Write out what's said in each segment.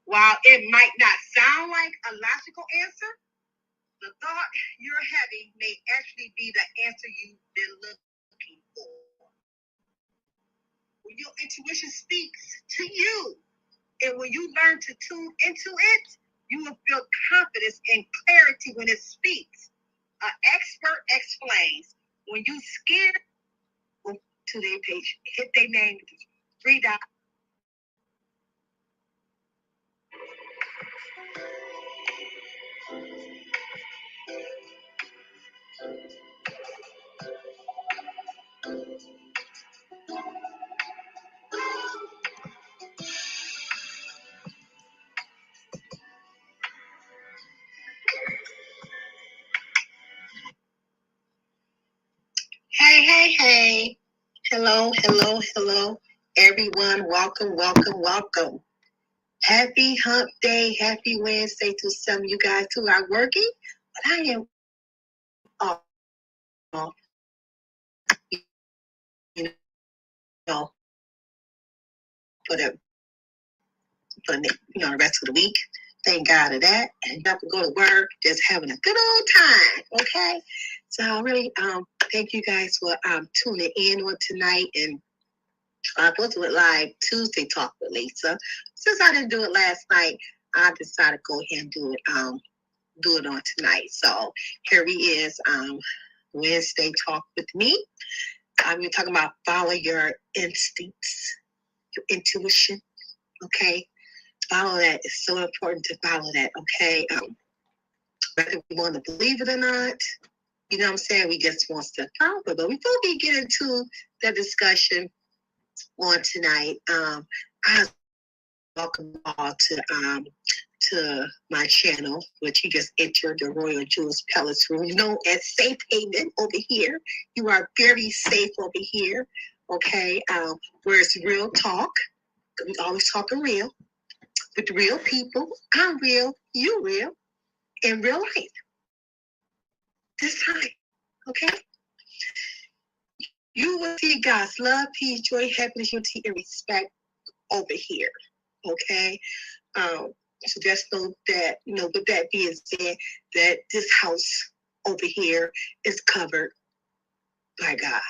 While it might not sound like a logical answer, the thought you're having may actually be the answer you've been looking for. When your intuition speaks to you, and when you learn to tune into it, you will feel confidence and clarity when it speaks. An expert explains, when you scared, go to their page, hit their name, 3 dots. Hey. Hello, everyone. Welcome. Happy hump day, happy Wednesday to some of you guys who are working, but I am off, you know, for the the rest of the week. Thank God of that. And not to go to work, just having a good old time, okay? So I really thank you guys for tuning in on tonight. And I was with live Tuesday Talk with Lisa. Since I didn't do it last night, I decided to go ahead and do it on tonight. So here he is, Wednesday Talk with me. We're talking about follow your instincts, your intuition, okay? Follow that. It's so important to follow that, okay? Whether we want to believe it or not, you know what I'm saying? We just want to follow it. But before we get into the discussion on tonight, I welcome all to to my channel, which you just entered the Royal Jewels Palace Room, known as Safe Haven over here. You are very safe over here, okay? Where it's real talk. We always talking real with real people. I'm real, you real, in real life. This time, okay? You will see God's love, peace, joy, happiness, unity, and respect over here, okay? So just know that, with that being said, that this house over here is covered by God,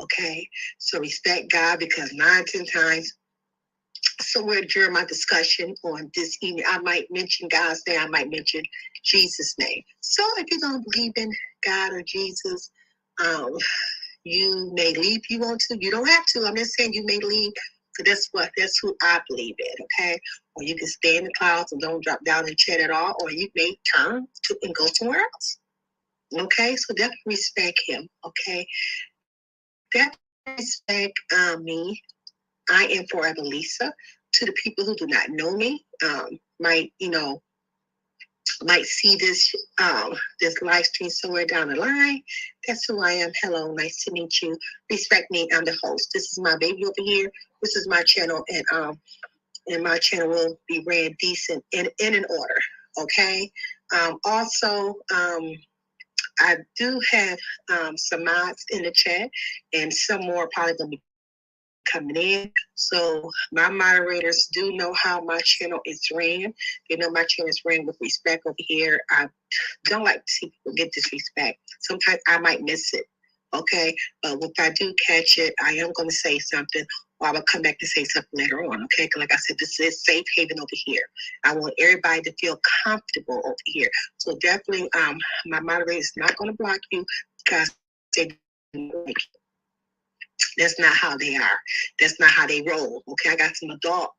okay? So respect God, because 9, 10 times, somewhere during my discussion on this evening, I might mention God's name, I might mention Jesus' name. So if you don't believe in God or Jesus, you may leave if you want to. You don't have to. I'm just saying you may leave. That's who I believe in, okay? Or you can stay in the clouds and don't drop down in chat at all, or you may turn to and go somewhere else. Okay? So definitely respect him, okay? Definitely respect me. I am Forever Lisa. To the people who do not know me, might see this this live stream somewhere down the line. That's who I am. Hello, nice to meet you. Respect me, I'm the host. This is my baby over here. This is my channel, and my channel will be ran decent in an order. Okay. Also, I do have some mods in the chat, and some more probably gonna be coming in. So my moderators do know how my channel is ran. They know my channel is ran with respect over here. I don't like to see people get disrespect. Sometimes I might miss it. Okay. But if I do catch it, I am going to say something, or I will come back to say something later on. Okay. Because like I said, this is safe haven over here. I want everybody to feel comfortable over here. So definitely, my moderator is not going to block you because they like you. That's not how they are. That's not how they roll. Okay, I got some adult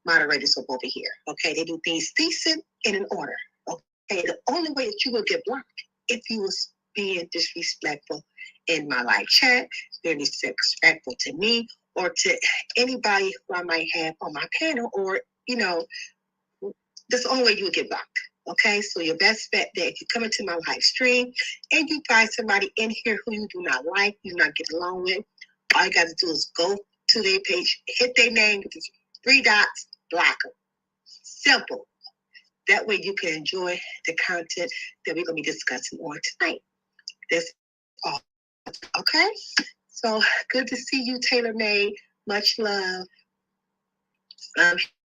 moderators up over here. Okay, they do things decent and in order. Okay, the only way that you will get blocked if you was being disrespectful in my live chat, being disrespectful to me or to anybody who I might have on my panel, or that's the only way you would get blocked. Okay, so your best bet that if you come into my live stream and you find somebody in here who you do not like, you do not get along with, all you got to do is go to their page, hit their name with the 3 dots, block them. Simple. That way you can enjoy the content that we're going to be discussing on tonight. That's all. Okay? So good to see you, Taylor Made. Much love.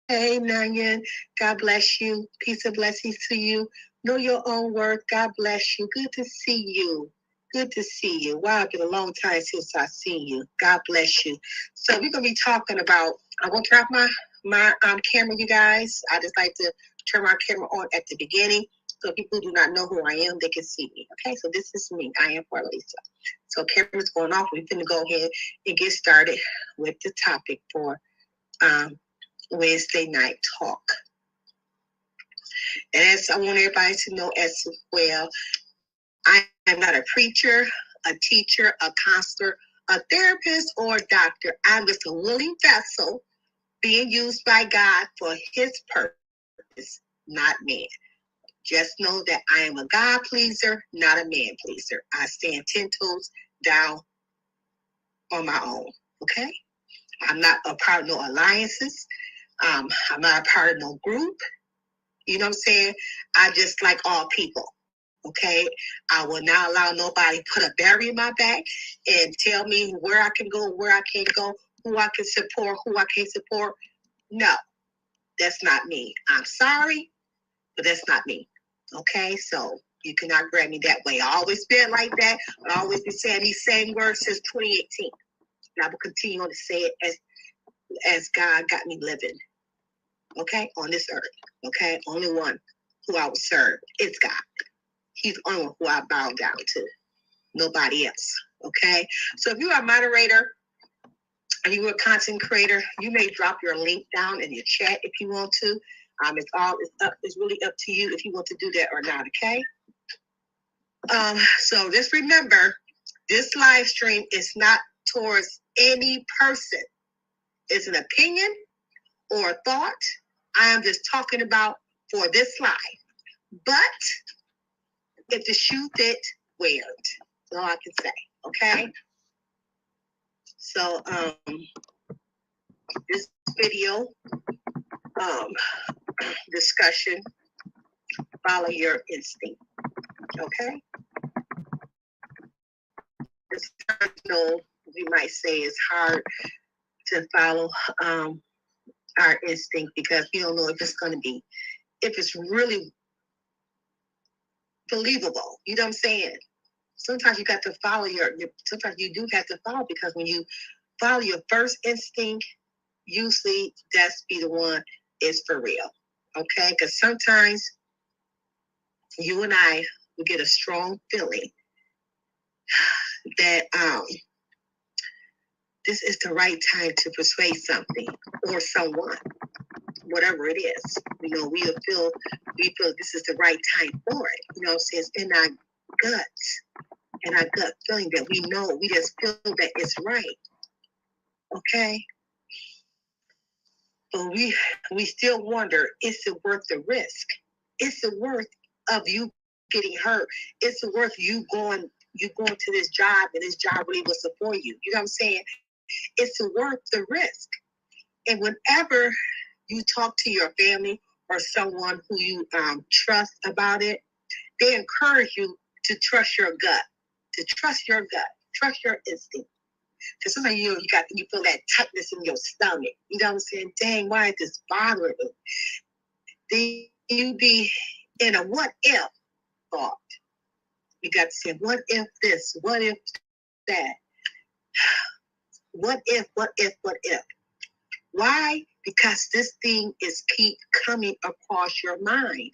Hey, Nanyan. God bless you. Peace and blessings to you. Know your own worth. God bless you. Good to see you. Good to see you. Wow, it's been a long time since I've seen you. God bless you. So we're going to be talking about, I'm going to turn off my camera, you guys. I just like to turn my camera on at the beginning so people who do not know who I am, they can see me. Okay, so this is me. I am Poor Lisa. So camera's going off. We're going to go ahead and get started with the topic for Wednesday night talk. And as I want everybody to know as well, I am not a preacher, a teacher, a counselor, a therapist, or a doctor. I'm just a willing vessel being used by God for his purpose, not man. Just know that I am a God pleaser, not a man pleaser. I stand 10 toes down on my own, okay? I'm not a part of no alliances. I'm not a part of no group. You know what I'm saying? I just like all people. Okay, I will not allow nobody to put a barrier in my back and tell me where I can go, where I can't go, who I can support, who I can't support. No, that's not me. I'm sorry, but that's not me. Okay, so you cannot grab me that way. I always been like that. I always been saying these same words since 2018. And I will continue on to say it as God got me living. Okay, on this earth. Okay, only one who I will serve is God. He's the only one who I bow down to. Nobody else. Okay? So if you are a moderator and you are a content creator, you may drop your link down in your chat if you want to. It's really up to you if you want to do that or not, okay? So just remember, this live stream is not towards any person. It's an opinion or a thought. I am just talking about for this life. But if the shoe fit, wear it. That's all I can say. Okay. So this video discussion, follow your instinct. Okay. It's, we might say it's hard to follow our instinct because we don't know if it's going to be, if it's really believable. You know what I'm saying? Sometimes you got to follow sometimes you do have to follow, because when you follow your first instinct, usually that's be the one is for real. Okay? Because sometimes you and I will get a strong feeling that this is the right time to persuade something or someone, whatever it is. You know, we feel this is the right time for it. You know what I'm saying? It's in our guts, and our gut feeling that we know, we just feel that it's right. Okay? But we still wonder, is it worth the risk? Is it worth of you getting hurt? Is it worth you going to this job and this job really will support you? You know what I'm saying? It's worth the risk. And whenever you talk to your family or someone who you trust about it, they encourage you to trust your gut, trust your instinct. Because sometimes you feel that tightness in your stomach. You know what I'm saying? Dang, why is this bothering me? Then you be in a what if thought. You got to say, what if this? What if that? What if? Why? Because this thing is keep coming across your mind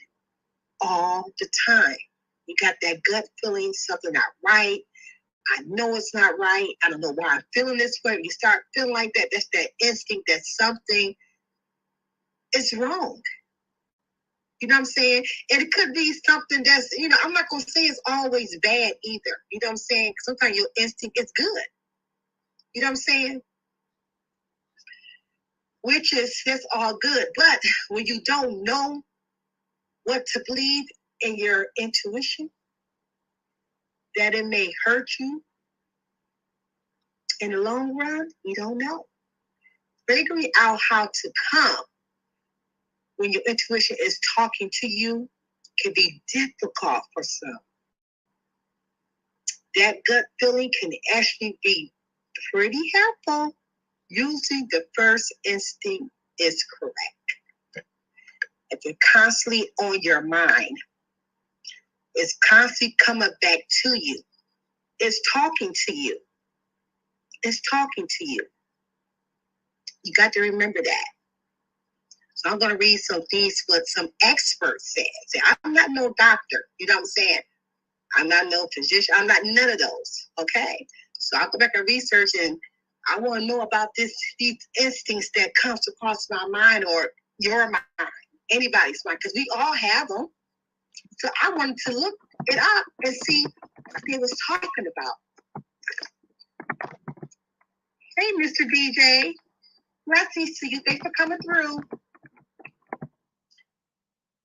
all the time. You got that gut feeling, something not right. I know it's not right. I don't know why I'm feeling this way. You start feeling like that. That's that instinct that something is wrong. You know what I'm saying? And it could be something that's, I'm not going to say it's always bad either. You know what I'm saying? Sometimes your instinct is good. You know what I'm saying? Which is, that's all good. But when you don't know what to believe in your intuition, that it may hurt you in the long run, you don't know. Figuring out how to come when your intuition is talking to you can be difficult for some. That gut feeling can actually be pretty helpful. Usually the first instinct is correct. If it's constantly on your mind, it's constantly coming back to you. It's talking to you. It's talking to you. You got to remember that. So I'm going to read some things what some experts said. See, I'm not no doctor. You know what I'm saying? I'm not no physician. I'm not none of those. Okay? So I'll go back and research, and I want to know about these instincts that comes across my mind or your mind, anybody's mind, because we all have them. So I wanted to look it up and see what they was talking about. Hey, Mr. DJ. Blessings to you. Thanks for coming through.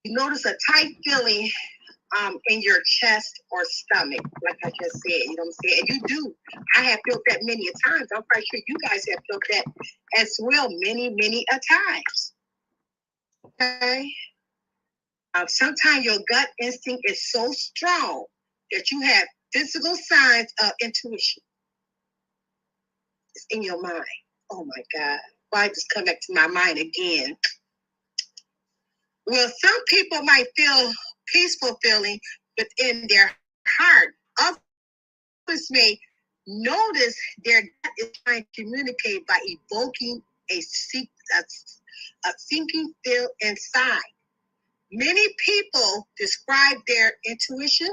You notice a tight feeling in your chest or stomach, like I just said. You know what I'm saying? And you do. I have felt that many a times. I'm quite sure you guys have felt that as well, many, many a times. Okay? Sometimes your gut instinct is so strong that you have physical signs of intuition. It's in your mind. Oh my God. Why just come back to my mind again? Well, some people might feel peaceful feeling within their heart. Others may notice their gut is trying to communicate by evoking a sinking feel inside. Many people describe their intuition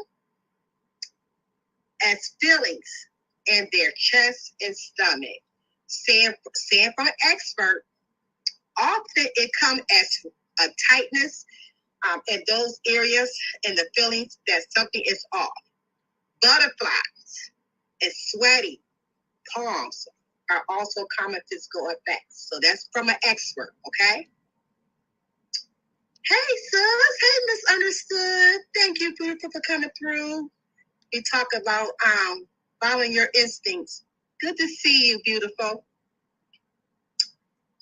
as feelings in their chest and stomach. Saying from an expert, often it comes as a tightness in those areas and the feelings that something is off. Butterflies and sweaty palms are also common physical effects. So that's from an expert, okay? Hey, sis, Understood. Thank you, beautiful, for coming through. We talk about following your instincts. Good to see you, beautiful.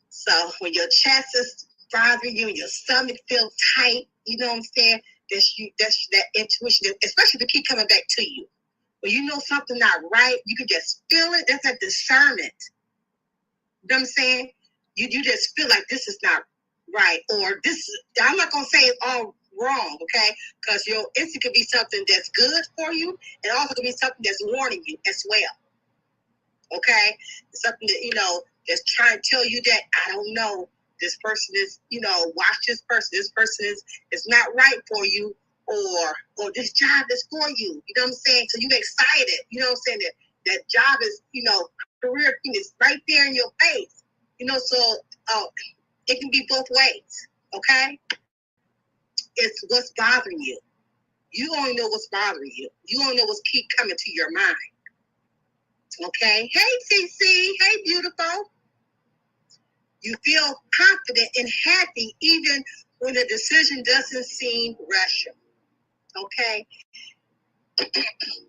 So when your chest is bothering you and your stomach feels tight, you know what I'm saying? That's that intuition, especially if it keep coming back to you. When you know something not right, you can just feel it. That's a discernment. You know what I'm saying? You just feel like this is not right, or this. I'm not gonna say it's all wrong, okay? Because your instinct could be something that's good for you, and also could be something that's warning you as well. Okay, something that that's trying to tell you that I don't know. This person is, watch this person. This person is not right for you, or this job is for you. You know what I'm saying? So you excited. You know what I'm saying? That job is, career thing is right there in your face. So it can be both ways. Okay, it's what's bothering you. You only know what's bothering you. You only know what's keep coming to your mind. Okay. Hey, CC. Hey, beautiful. You feel confident and happy even when the decision doesn't seem rational. Okay.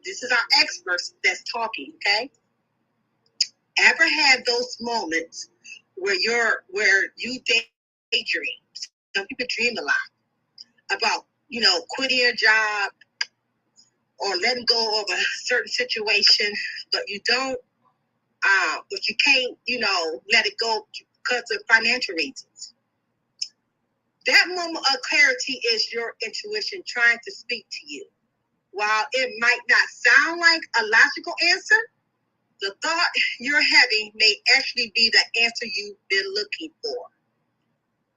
This is our experts that's talking. Okay. Ever had those moments where you daydream? Some people dream a lot about quitting your job or letting go of a certain situation, but you don't. But you can't, let it go because of financial reasons. That moment of clarity is your intuition trying to speak to you. While it might not sound like a logical answer, the thought you're having may actually be the answer you've been looking for.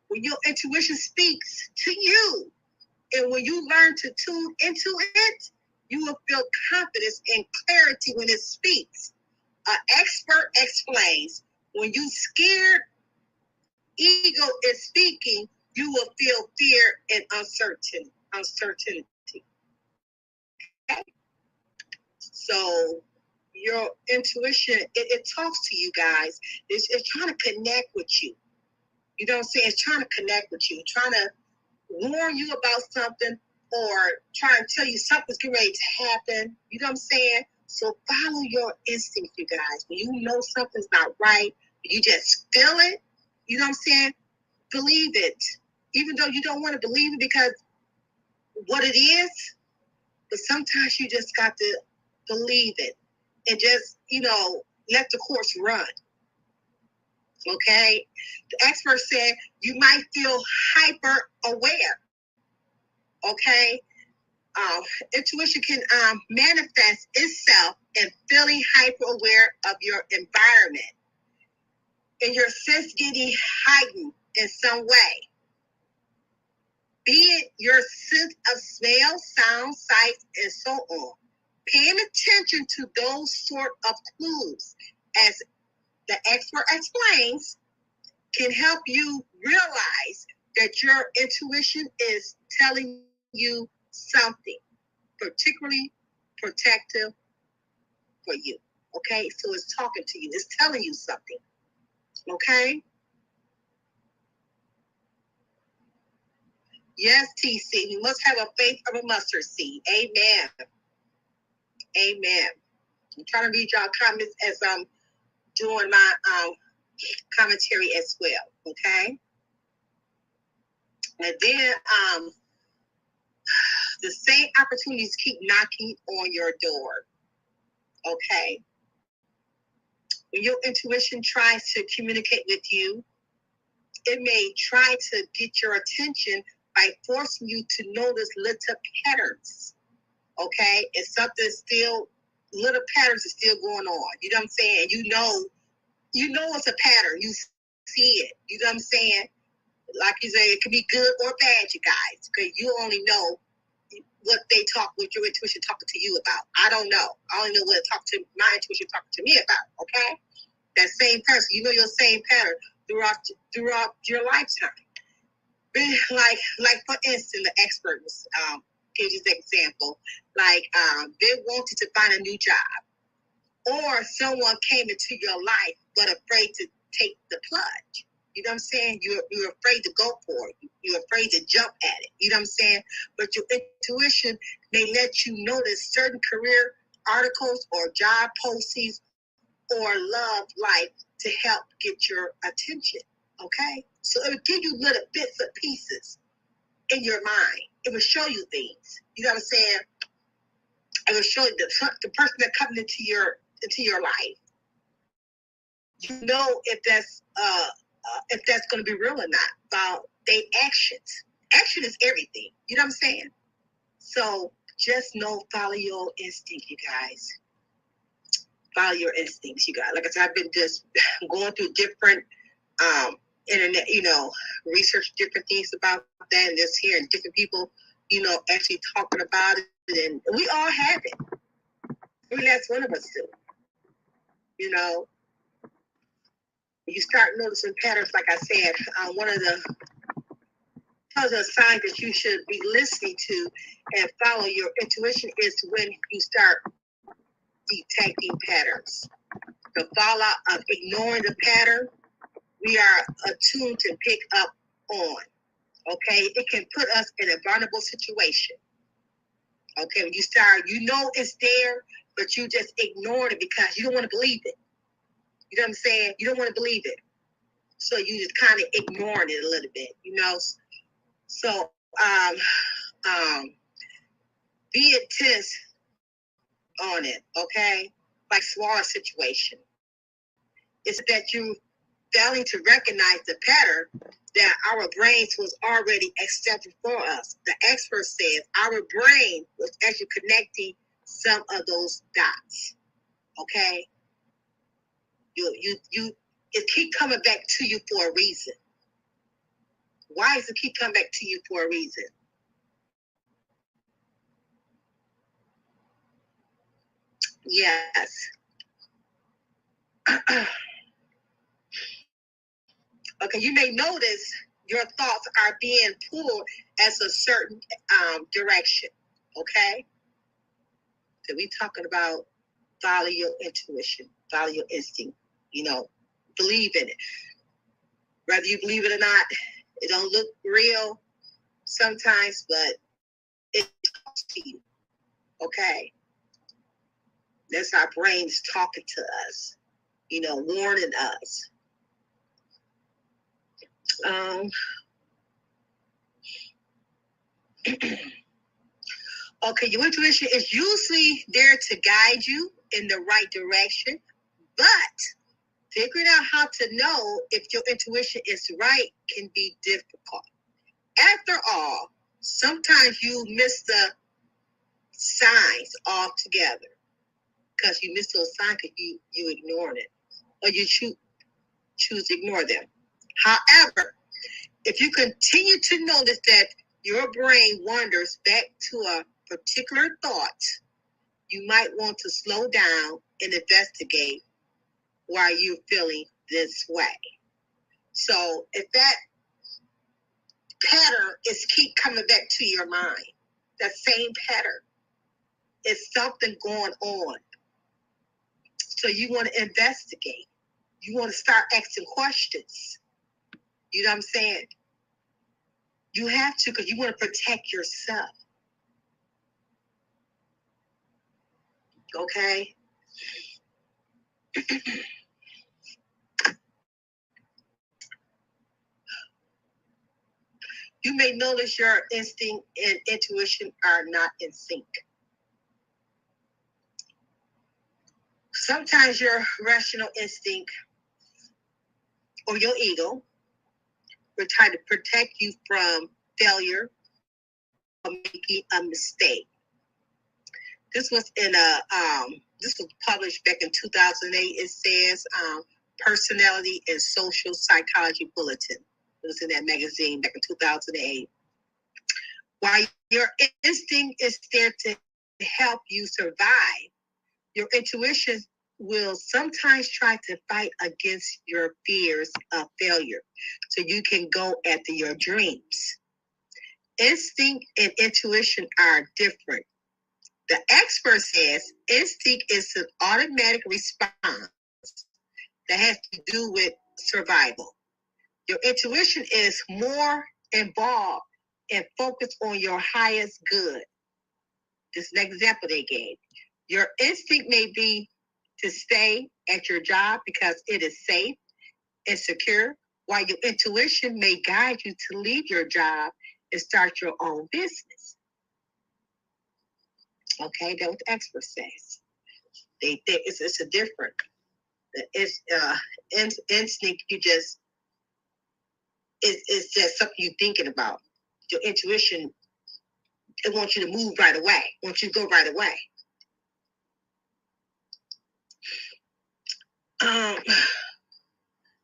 When your intuition speaks to you, and when you learn to tune into it, you will feel confidence and clarity when it speaks. An expert explains, when you scared ego is speaking, you will feel fear and uncertainty. Okay? So your intuition, it talks to you guys. It's trying to connect with you. You know what I'm saying? It's trying to connect with you, trying to warn you about something, or trying to tell you something's getting ready to happen. You know what I'm saying? So follow your instinct, you guys. When you know something's not right, you just feel it. You know what I'm saying? Believe it. Even though you don't want to believe it because what it is, but sometimes you just got to believe it and just, let the course run. Okay? The expert said you might feel hyper aware. Okay? Intuition can manifest itself in feeling hyper aware of your environment and your sense getting heightened in some way. Be it your sense of smell, sound, sight, and so on. Paying attention to those sort of clues, as the expert explains, can help you realize that your intuition is telling you something particularly protective for you. Okay? So it's talking to you. It's telling you something. Okay? Yes, TC. We must have a faith of a mustard seed. Amen. Amen. I'm trying to read y'all comments as I'm doing my commentary as well. Okay? And then the same opportunities keep knocking on your door. Okay? When your intuition tries to communicate with you, it may try to get your attention by forcing you to notice little patterns. Okay? And something still, little patterns are still going on. You know what I'm saying? You know it's a pattern. You see it. You know what I'm saying? Like you say, it can be good or bad, you guys. Because you only know what your intuition talking to you about. I don't know. I only know what my intuition talking to me about. Okay? That same person, you know your same pattern throughout your lifetime. Like for instance, the expert was give you an example. Like they wanted to find a new job, or someone came into your life but afraid to take the plunge. You know what I'm saying? You're afraid to go for it. You're afraid to jump at it. You know what I'm saying? But your intuition may let you notice certain career articles or job postings or love life to help get your attention. Okay? So it will give you little bits and pieces in your mind. It will show you things. You know what I'm saying? It will show you the person that comes into your life. You know if that's going to be real or not about their actions. Action is everything. You know what I'm saying? So just follow your instinct, you guys. Follow your instincts, you guys. Like I said, I've been just going through different internet, research different things about that, and just hearing different people, actually talking about it, and we all have it. Every last one of us do. You start noticing patterns, like I said, one of the signs that you should be listening to and follow your intuition is when you start detecting patterns. The fallout of ignoring the pattern, we are attuned to pick up on. Okay, it can put us in a vulnerable situation. Okay, when you start, it's there, but you just ignore it because you don't want to believe it. You know what I'm saying? You don't want to believe it. So you just kind of ignoring it a little bit, So be intense on it, okay? Like smaller situation. It's that you failing to recognize the pattern that our brains was already accepted for us. The expert says our brain was actually connecting some of those dots. Okay? It keep coming back to you for a reason. Why does it keep coming back to you for a reason? Yes. Okay, you may notice your thoughts are being pulled as a certain direction. Okay? So we talking about follow your intuition, follow your instinct, believe in it. Whether you believe it or not, it don't look real sometimes, but it talks to you. Okay? That's our brains talking to us, warning us. Okay, your intuition is usually there to guide you in the right direction, but figuring out how to know if your intuition is right can be difficult. After all, sometimes you miss the signs altogether because you miss those signs because you ignore it or you choose to ignore them. However, if you continue to notice that your brain wanders back to a particular thought, you might want to slow down and investigate why you're feeling this way. So if that pattern is keep coming back to your mind, that same pattern, is something going on. So you want to investigate. You want to start asking questions. You know what I'm saying? You have to because you want to protect yourself. Okay? You may notice your instinct and intuition are not in sync. Sometimes your rational instinct or your ego will try to protect you from failure or making a mistake. This was this was published back in 2008. It says Personality and Social Psychology Bulletin. It was in that magazine back in 2008. While your instinct is there to help you survive, your intuition will sometimes try to fight against your fears of failure so you can go after your dreams. Instinct and intuition are different. The expert says instinct is an automatic response that has to do with survival. Your intuition is more involved and focused on your highest good. This is an example they gave. Your instinct may be to stay at your job because it is safe and secure, while your intuition may guide you to leave your job and start your own business. Okay, that's what the expert says. They think it's a different. It's instinct. It's just something you're thinking about. Your intuition, it wants you to move right away. Wants you to go right away.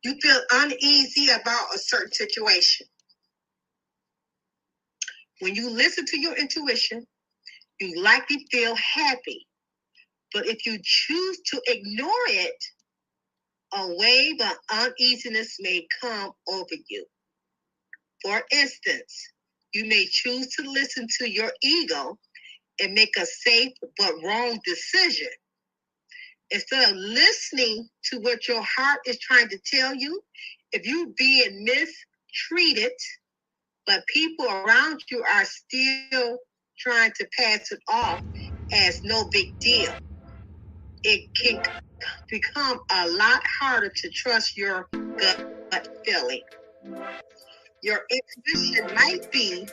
You feel uneasy about a certain situation. When you listen to your intuition, you likely feel happy. But if you choose to ignore it, a wave of uneasiness may come over you. For instance, you may choose to listen to your ego and make a safe but wrong decision. Instead of listening to what your heart is trying to tell you, if you're being mistreated, but people around you are still trying to pass it off as no big deal, it can become a lot harder to trust your gut feeling. Your intuition might be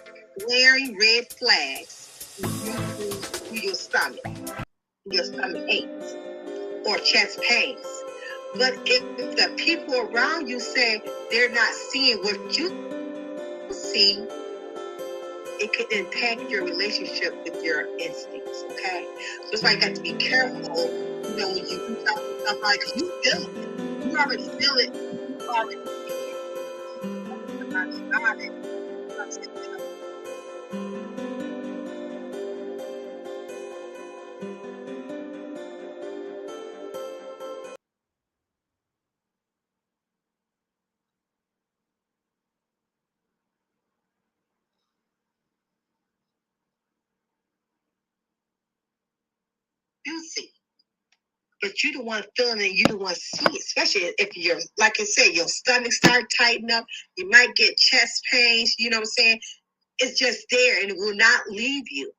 glaring red flags through your stomach aches or chest pains. But if the people around you say they're not seeing what you see, it could impact your relationship with your instincts, okay? So that's why you got to be careful, when you reach out to somebody, because you feel it. You already feel it. You already got it. You see. But you the one feeling it, you the one see it. Especially if you're, like I said, your stomach start tightening up, you might get chest pains, you know what I'm saying? It's just there and it will not leave you.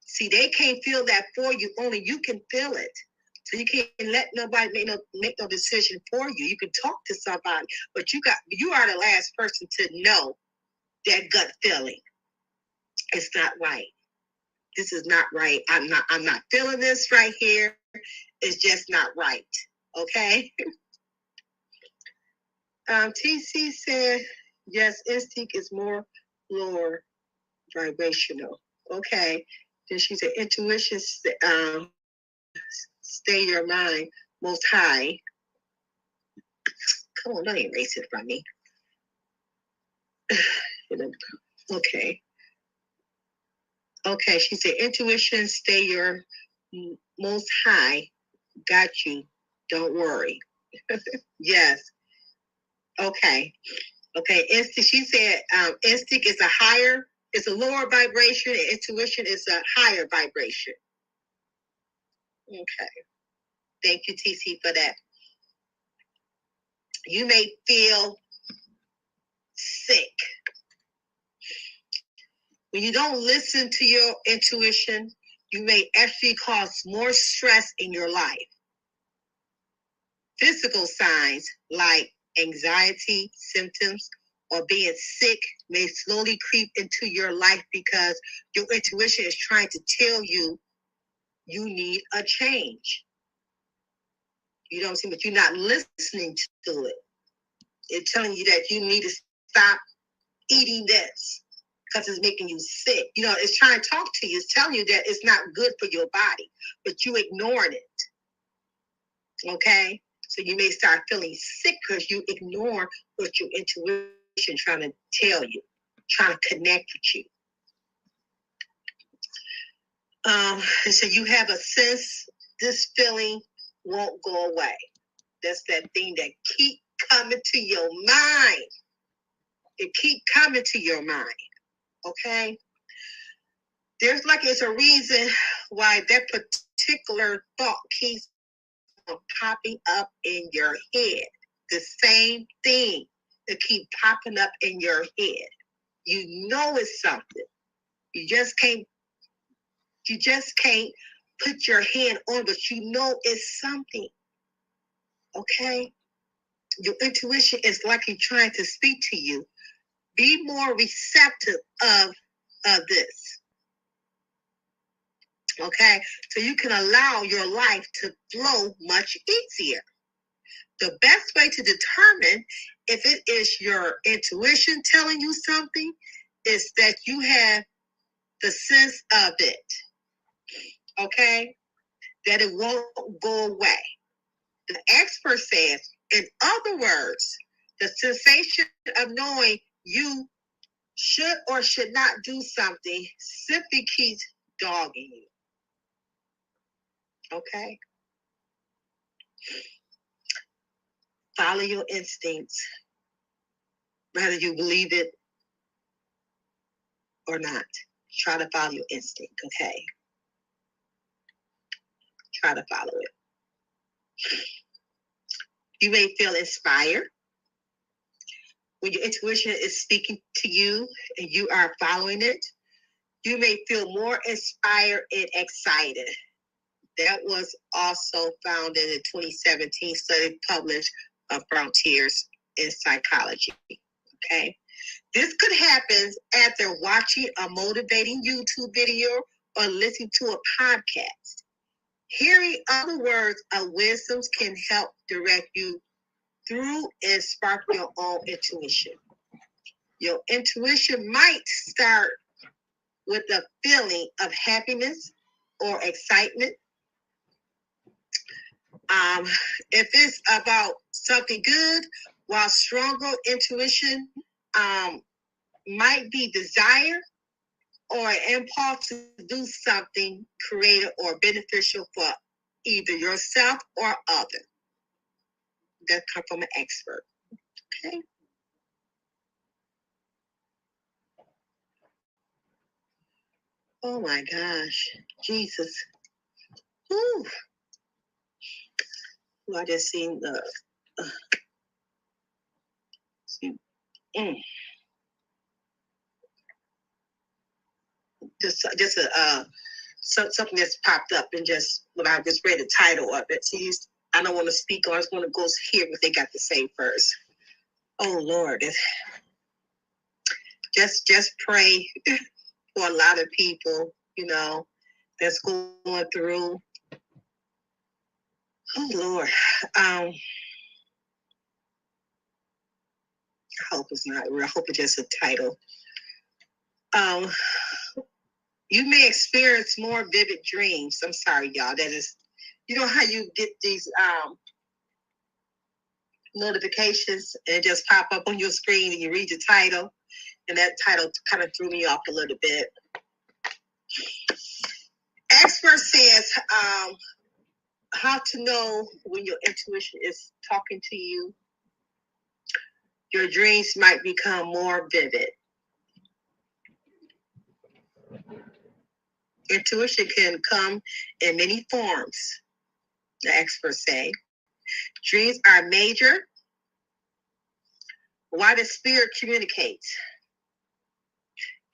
See, they can't feel that for you, only you can feel it. So you can't let nobody make no decision for you. You can talk to somebody, but you are the last person to know that gut feeling. It's not right. This is not right. I'm not feeling this right here. It's just not right. Okay? TC said, yes, instinct is more lower vibrational. Okay. Then she said, intuition, stay your mind most high. Come on, don't erase it from me. Okay. Okay, she said, intuition, stay your most high. Got you. Don't worry. Yes. Okay. Okay. Instinct. She said, instinct is it's a lower vibration. And intuition is a higher vibration. Okay. Thank you, TC, for that. You may feel sick. When you don't listen to your intuition, you may actually cause more stress in your life. Physical signs like anxiety symptoms or being sick may slowly creep into your life because your intuition is trying to tell you you need a change. You know what I'm saying? But you're not listening to it. It's telling you that you need to stop eating this because it's making you sick. It's trying to talk to you. It's telling you that it's not good for your body, but you ignoring it. Okay? So you may start feeling sick because you ignore what your intuition trying to tell you, trying to connect with you. So you have a sense this feeling won't go away. That's that thing that keep coming to your mind. It keep coming to your mind. Okay? It's a reason why that particular thought keeps popping up in your head. The same thing. that keep popping up in your head. You know it's something. You just can't put your hand on, but you know it's something. Okay? Your intuition is likely trying to speak to you. Be more receptive of this. Okay? So you can allow your life to flow much easier. The best way to determine if it is your intuition telling you something is that you have the sense of it. Okay? That it won't go away. The expert says, in other words, the sensation of knowing you should or should not do something simply keeps dogging you. Okay? Follow your instincts, whether you believe it or not. Try to follow your instinct, okay? Try to follow it. You may feel inspired when your intuition is speaking to you and you are following it. You may feel more inspired and excited. That was also found in a 2017 study published of Frontiers in Psychology. Okay? This could happen after watching a motivating YouTube video or listening to a podcast. Hearing other words of wisdom can help direct you through and spark your own intuition. Your intuition might start with a feeling of happiness or excitement. If it's about something good, while stronger intuition might be desire or an impulse to do something creative or beneficial for either yourself or others. That comes from an expert. Okay. Oh my gosh, Jesus. Whew. I just seen the. Just something that's popped up and just when I just read the title of it. So I don't want to speak on. I just want to go hear what they got to say first. Oh Lord, just pray for a lot of people, that's going through. Oh Lord, I hope it's not real. I hope it's just a title. You may experience more vivid dreams. I'm sorry, y'all. That is, how you get these notifications and it just pop up on your screen and you read the title, and that title kind of threw me off a little bit. Expert says how to know when your intuition is talking to you. Your dreams might become more vivid. Intuition can come in many forms, the experts say. Dreams are major. Why the spirit communicates.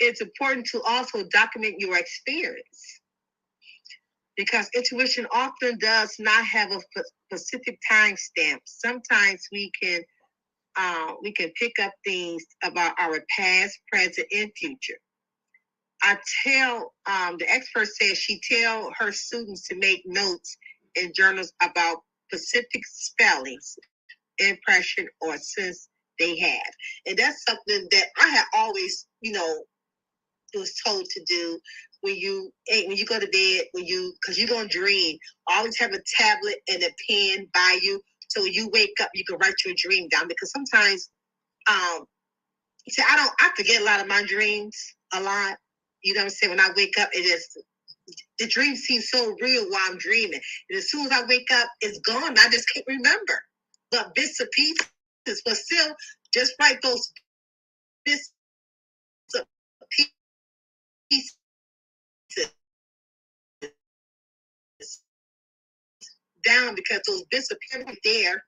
It's important to also document your experience because intuition often does not have a specific time stamp. Sometimes we can pick up things about our past, present, and future. I tell the expert says she tell her students to make notes in journals about specific spellings, impression, or sense they have, and that's something that I have always, was told to do when you go to bed, because you're gonna dream. Always have a tablet and a pen by you, so when you wake up, you can write your dream down. Because sometimes, see, I forget a lot of my dreams a lot. You know what I'm saying? When I wake up, the dream seems so real while I'm dreaming. And as soon as I wake up, it's gone. I just can't remember. But bits and pieces, but still, just write those bits of pieces down because those bits of pieces there,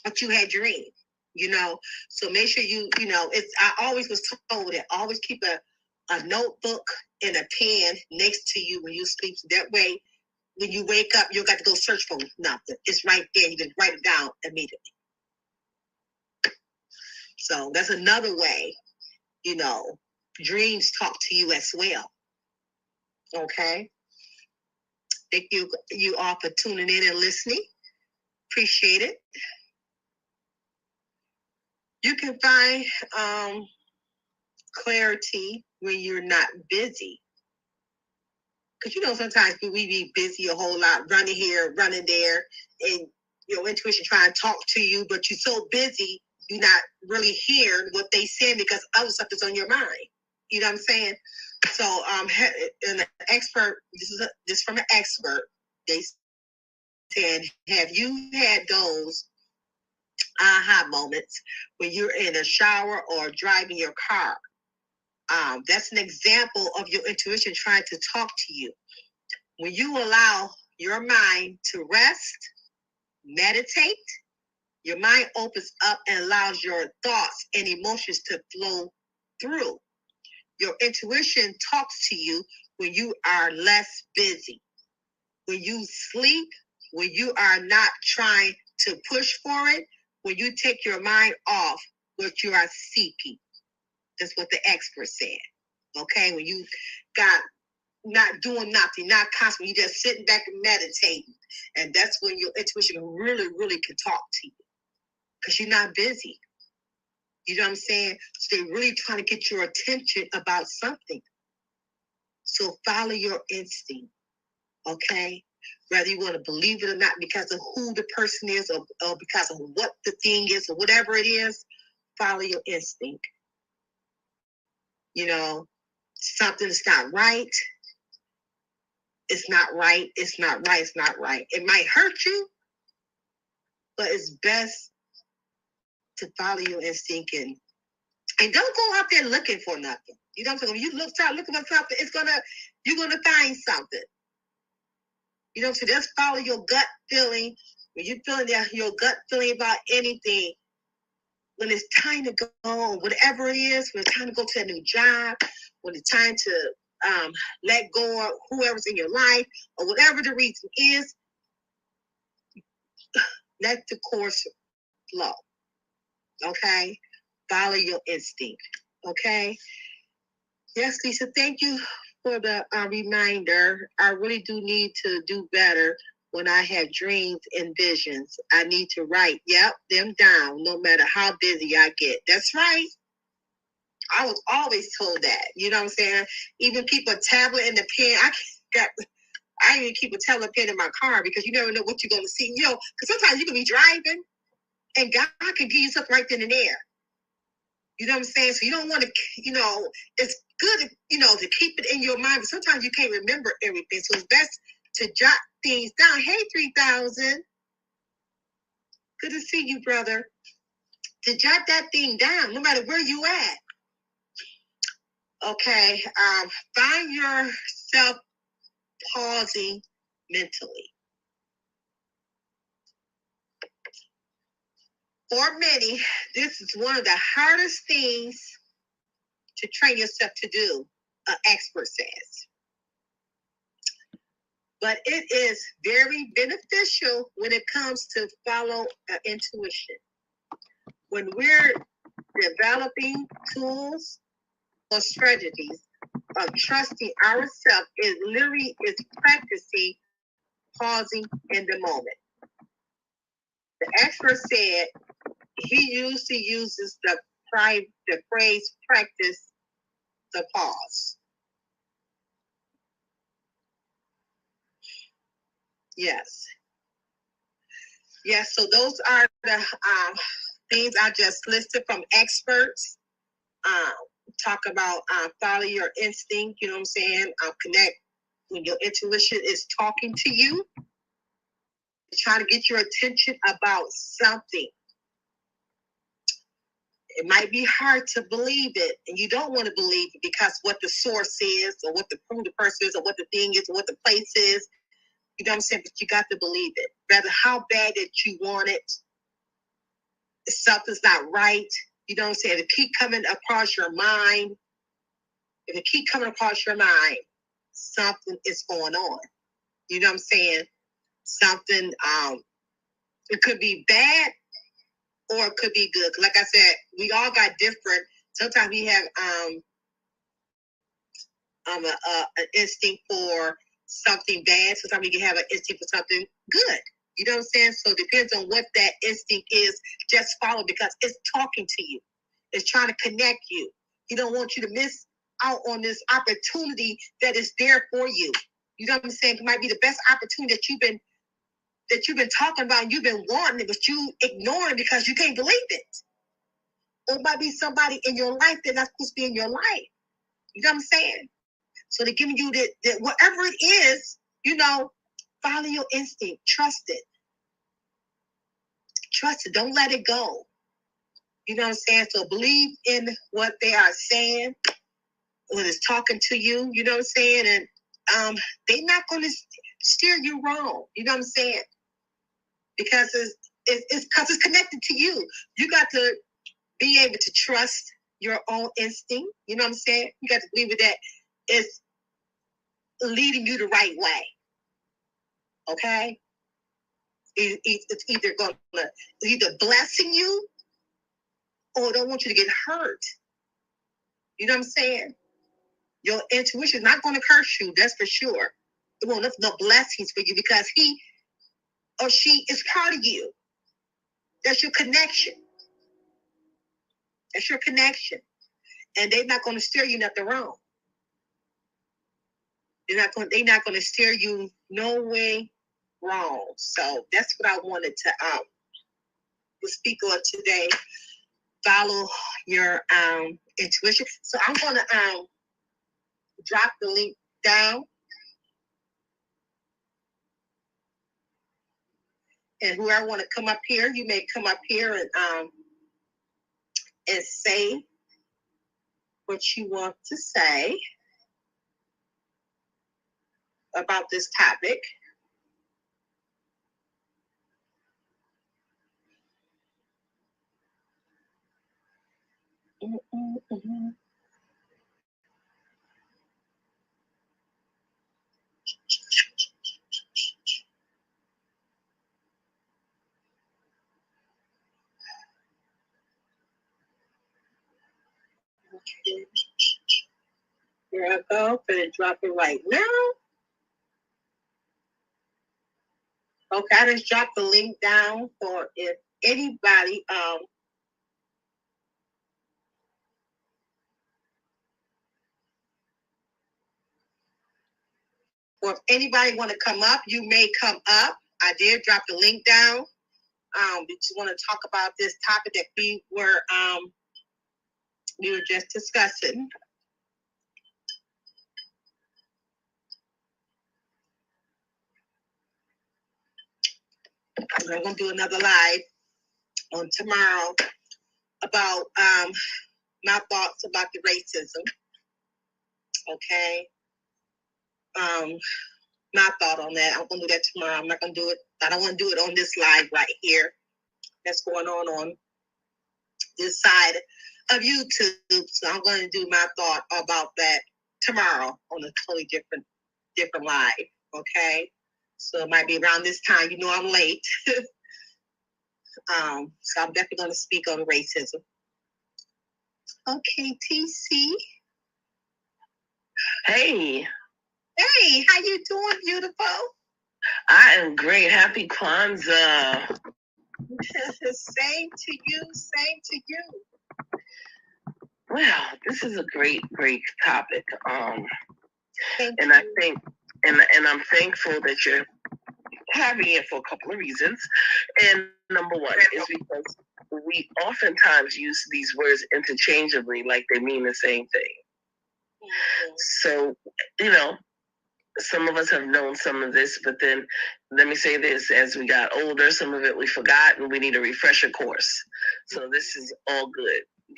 what you had dreamed. you know. So make sure I always was told that always keep a notebook and a pen next to you when you sleep. So that way, when you wake up, you don't got to go search for nothing. It's right there. You can write it down immediately. So that's another way, dreams talk to you as well. Okay. Thank you all for tuning in and listening. Appreciate it. You can find clarity when you're not busy. Because, sometimes we be busy a whole lot, running here, running there, and your intuition trying to talk to you, but you're so busy, you're not really hearing what they saying because other stuff is on your mind. You know what I'm saying? So, an expert, this from an expert, they said, have you had those aha moments when you're in a shower or driving your car? That's an example of your intuition trying to talk to you. When you allow your mind to rest, meditate, your mind opens up and allows your thoughts and emotions to flow through. Your intuition talks to you when you are less busy, when you sleep, when you are not trying to push for it, when you take your mind off what you are seeking. That's what the expert said. Okay, when you got not doing nothing, not constantly, you just sitting back and meditating. And that's when your intuition really, really can talk to you. Because you're not busy. You know what I'm saying? So they're really trying to get your attention about something. So follow your instinct. Okay? Whether you want to believe it or not, because of who the person is or because of what the thing is or whatever it is, follow your instinct. Something's not right. It's not right. It's not right. It's not right. It might hurt you, but it's best to follow your instinct and don't go out there looking for nothing. You know what I'm saying? When you start looking for something, you're gonna find something. So just follow your gut feeling. When you're feeling your gut feeling about anything, when it's time to go, whatever it is, when it's time to go to a new job, when it's time to let go of whoever's in your life, or whatever the reason is, let the course flow. Okay? Follow your instinct. Okay? Yes, Lisa, thank you for the reminder. I really do need to do better when I have dreams and visions. I need to write, them down, no matter how busy I get. That's right. I was always told that. You know what I'm saying? Even keep a tablet and a pen. I even keep a tablet pen in my car because you never know what you're going to see. Because sometimes you can be driving and God can give you something right then and there. You know what I'm saying? So you don't want to, it's good, to keep it in your mind, but sometimes you can't remember everything. So it's best to jot things down. Hey, 3000. Good to see you, brother. To jot that thing down, no matter where you at. Okay. Find yourself pausing mentally. For many, this is one of the hardest things to train yourself to do, an expert says. But it is very beneficial when it comes to follow intuition. When we're developing tools or strategies of trusting ourselves, it literally is practicing pausing in the moment. The expert said he usually uses the phrase practice the pause. Yes. Yes, so those are the things I just listed from experts. Talk about follow your instinct, you know what I'm saying? Connect when your intuition is talking to you. Try to get your attention about something. It might be hard to believe it, and you don't want to believe it because what the source is, or what who the person is, or what the thing is, or what the place is. You know what I'm saying? But you got to believe it. Rather how bad that you want it, something's not right. You know what I'm saying? If it keep coming across your mind, something is going on. You know what I'm saying? Something, it could be bad or it could be good. Like I said, we all got different. Sometimes we have an instinct for something bad. Sometimes we can have an instinct for something good. You know what I'm saying? So it depends on what that instinct is. Just follow, because it's talking to you. It's trying to connect you. He don't want you to miss out on this opportunity that is there for you. You know what I'm saying? It might be the best opportunity that you've been talking about and you've been wanting it, but you ignoring because you can't believe it. Or it might be somebody in your life that's not supposed to be in your life. You know what I'm saying? So they're giving you that whatever it is, follow your instinct. Trust it. Trust it. Don't let it go. You know what I'm saying? So believe in what they are saying when it's talking to you. You know what I'm saying? And they're not going to steer you wrong. You know what I'm saying? Because it's connected to you. You got to be able to trust your own instinct. You know what I'm saying? You got to believe that it's leading you the right way. Okay? It's either blessing you or don't want you to get hurt. You know what I'm saying? Your intuition is not going to curse you, that's for sure. It won't lift no blessings for you because he or she is part of you. That's your connection. That's your connection. And they're not going to steer you nothing wrong. They're not going to steer you no way wrong. So that's what I wanted to speak on today. Follow your intuition. So I'm going to drop the link down. And whoever want to come up here, you may come up here and say what you want to say about this topic. Okay. Here I go. I'm going to drop it right now. Okay, I just dropped the link down for if anybody or if anybody want to come up, you may come up. I did drop the link down. We just want to talk about this topic that we were just discussing. I'm going to do another live on tomorrow about my thoughts about the racism. Okay. My thought on that. I'm going to do that tomorrow. I'm not going to do it. I don't want to do it on this live right here. That's going on this side of YouTube. So I'm going to do my thought about that tomorrow on a totally different live. Okay. So it might be around this time. You know I'm late. So I'm definitely going to speak on racism. Okay, TC. Hey. Hey, how you doing, beautiful? I am great. Happy Kwanzaa. Same to you. Same to you. Well, this is a great topic. Thank and you. I think, and I'm thankful that you're having it for a couple of reasons. And number one is because we oftentimes use these words interchangeably, like they mean the same thing. Mm-hmm. So, some of us have known some of this, but then let me say this, as we got older, some of it we forgot and we need a refresher course. So this is all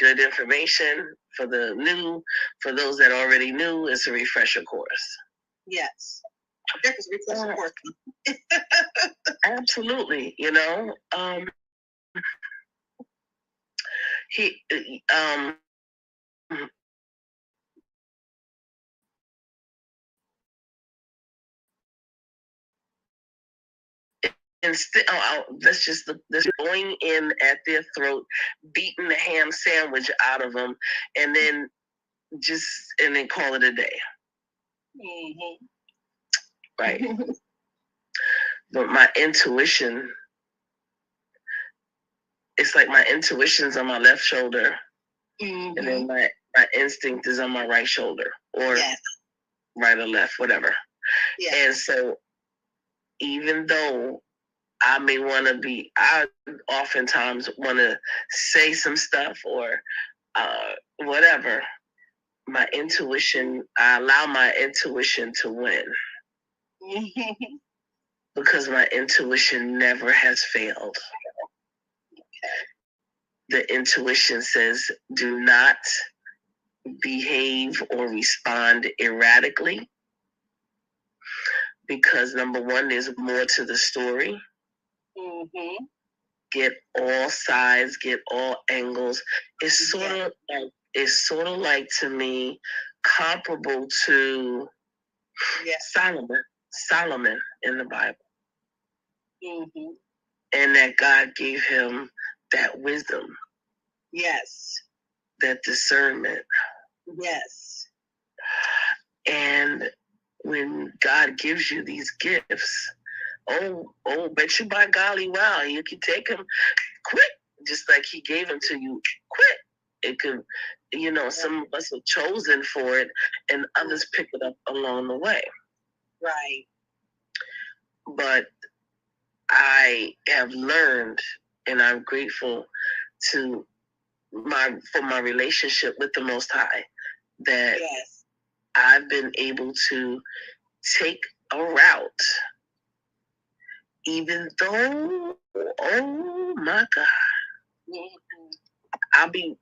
good information for the new, for those that already knew. It's a refresher course. Yes. That's a refresher course. Absolutely. He instead, let's going in at their throat, beating the ham sandwich out of them, and then call it a day. Mm-hmm. Right. But my intuition, it's like my intuition's on my left shoulder, and then my instinct is on my right shoulder, or right or left, whatever. Yes. And so, even though I oftentimes want to say some stuff or whatever, I allow my intuition to win. Because my intuition never has failed. The intuition says, do not behave or respond erratically. Because number one, there's more to the story. Mm-hmm. Get all sides, get all angles. It's sort of like to me comparable to Solomon in the Bible. Mm-hmm. And that God gave him that wisdom. Yes. That discernment. Yes. And when God gives you these gifts, bet you by golly, wow, you can take them quick, just like he gave them to you quick. It could, some of us are chosen for it and others pick it up along the way. Right. But I have learned, and I'm grateful for my relationship with the Most High, that I've been able to take a route, even though, oh my God, I'll be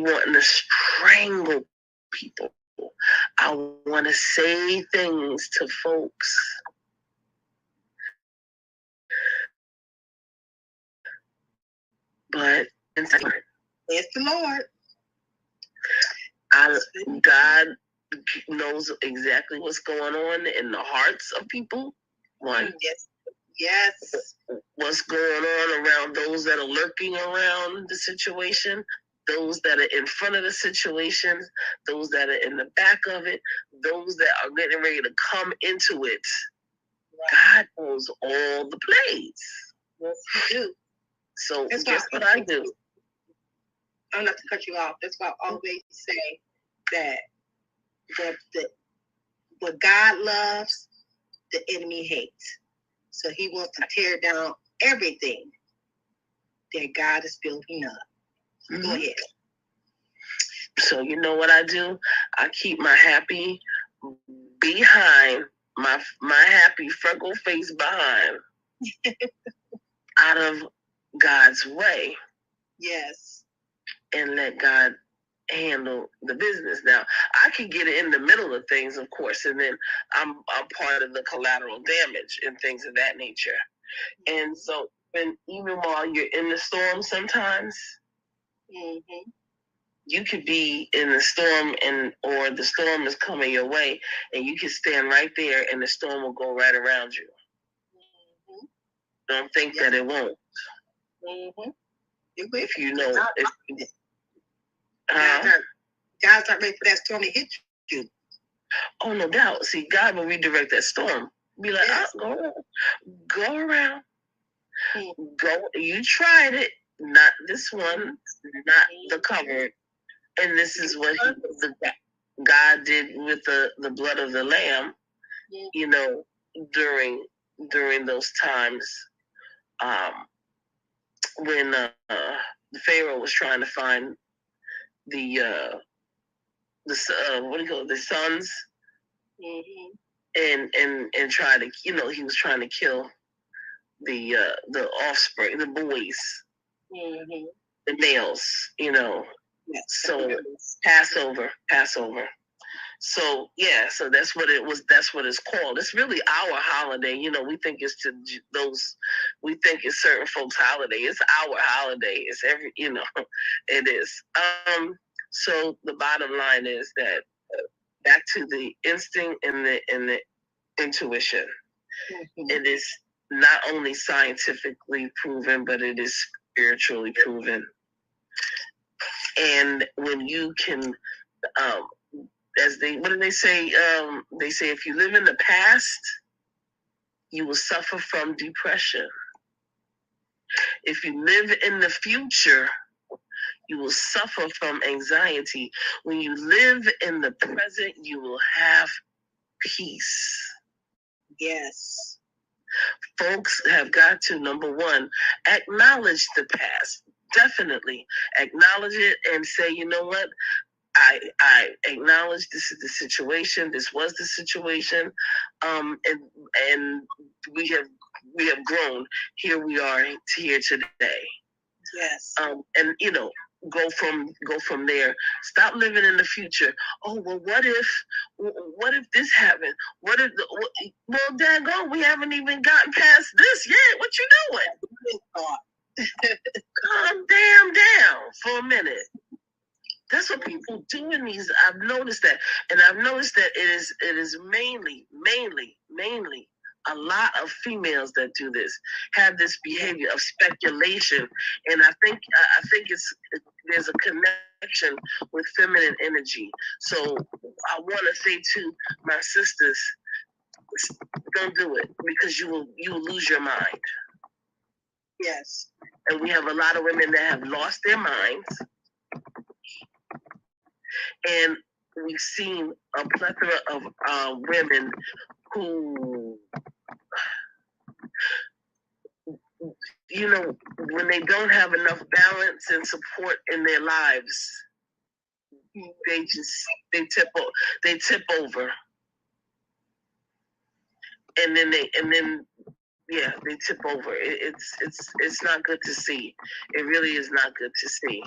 wanting to strangle people. I want to say things to folks, but it's the Lord. God knows exactly what's going on in the hearts of people. One. Yes. What's going on around those that are lurking around the situation, those that are in front of the situation, those that are in the back of it, those that are getting ready to come into it. Right. God knows all the plays. Yes, He do. So guess what I do? I'm not to cut you off. That's why I always say that what God loves, the enemy hates. So he wants to tear down everything that God is building up. Mm-hmm. Go ahead. So you know what I do? I keep my happy behind, my happy freckle face behind out of God's way. Yes. And let God handle the business. Now, I can get in the middle of things, of course, and then I'm part of the collateral damage and things of that nature. And so, even while you're in the storm, sometimes you could be in the storm, or the storm is coming your way, and you can stand right there, and the storm will go right around you. Mm-hmm. Don't think that it won't. Mm-hmm. If you know, God's not ready for that storm to hit you. Oh, no doubt. See, God will redirect that storm. Be like, go around. Go. You tried it. Not this one. Not the covered. And this is what God did with the blood of the lamb. You know, during those times, when the Pharaoh was trying to find the sons, and try to, he was trying to kill the offspring, the boys, the males, Yes. So Passover. So yeah, so that's what it was. That's what it's called. It's really our holiday. You know, we think it's to those. We think it's certain folks' holiday. It's our holiday. It's every. You know, it is. So the bottom line is that back to the instinct and the intuition. Mm-hmm. It is not only scientifically proven, but it is spiritually proven. And when you can, what do they say? They say if you live in the past, you will suffer from depression. If you live in the future, you will suffer from anxiety. When you live in the present, you will have peace. Yes. Folks have got to, number one, acknowledge the past. Definitely acknowledge it and say, you know what? I acknowledge this is the situation. This was the situation, and we have grown. Here we are here today. Yes. And you know, go from there. Stop living in the future. Oh well, what if this happened? Well, daggone, we haven't even gotten past this yet. What you doing? Calm down for a minute. That's what people do in these. I've noticed that, and I've noticed that it is mainly a lot of females that do this, have this behavior of speculation, and I think there's a connection with feminine energy. So I want to say to my sisters, don't do it because you will lose your mind. Yes, and we have a lot of women that have lost their minds. And we've seen a plethora of women who, you know, when they don't have enough balance and support in their lives, they tip over, and then they tip over. It's not good to see. It really is not good to see.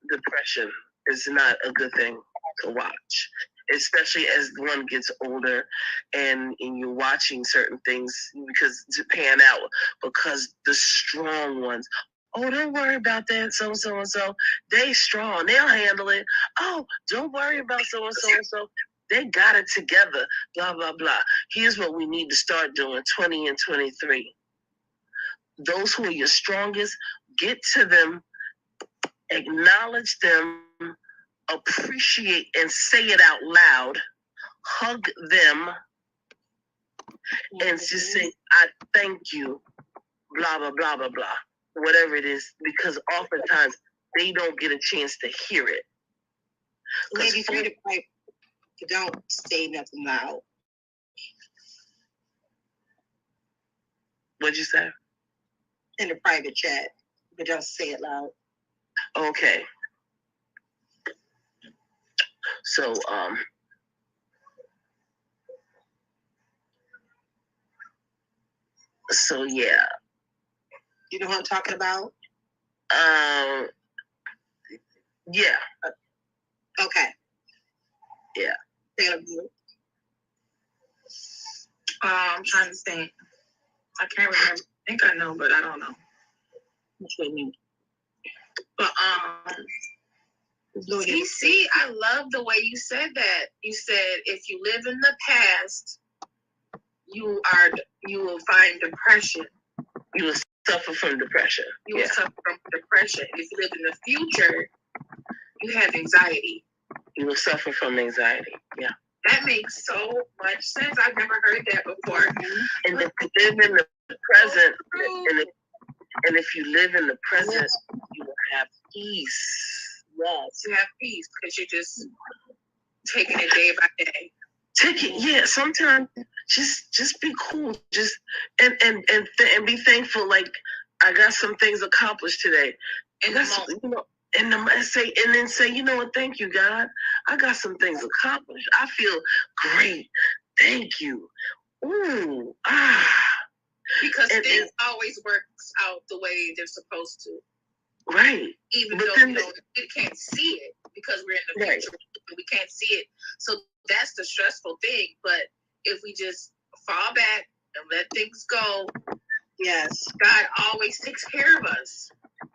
Depression is not a good thing to watch, especially as one gets older and you're watching certain things because to pan out, because the strong ones, oh, don't worry about that, so and so, they strong, they'll handle it. Oh, don't worry about so and so, they got it together, blah, blah, blah. Here's what we need to start doing, 20 and 23. Those who are your strongest, get to them, acknowledge them, appreciate and say it out loud, hug them, and just say, I thank you, blah, blah, blah, blah, blah, whatever it is, because oftentimes they don't get a chance to hear it. Ladies, don't say nothing loud. What'd you say? In the private chat, but don't say it loud. Okay. So, yeah. You know what I'm talking about? Yeah. Okay. Yeah. I'm trying to think. I can't remember. I think I know, but I don't know. Which way you? But see, I love the way you said that. You said if you live in the past, you will find depression. You will suffer from depression. You will suffer from depression. If you live in the future, you have anxiety. You will suffer from anxiety. Yeah. That makes so much sense. I've never heard that before. And if you live in the present, and if you live in the present, you will have peace. Yes, you have peace because you're just taking it day by day. Sometimes just be cool. Just and be thankful. Like I got some things accomplished today, and that's and then say, you know what? Thank you, God. I got some things accomplished. I feel great. Thank you. Ooh, Because things always works out the way they're supposed to. Right. Even though we can't see it because we're in the future. we can't see it. So that's the stressful thing. But if we just fall back and let things go, yes, God always takes care of us.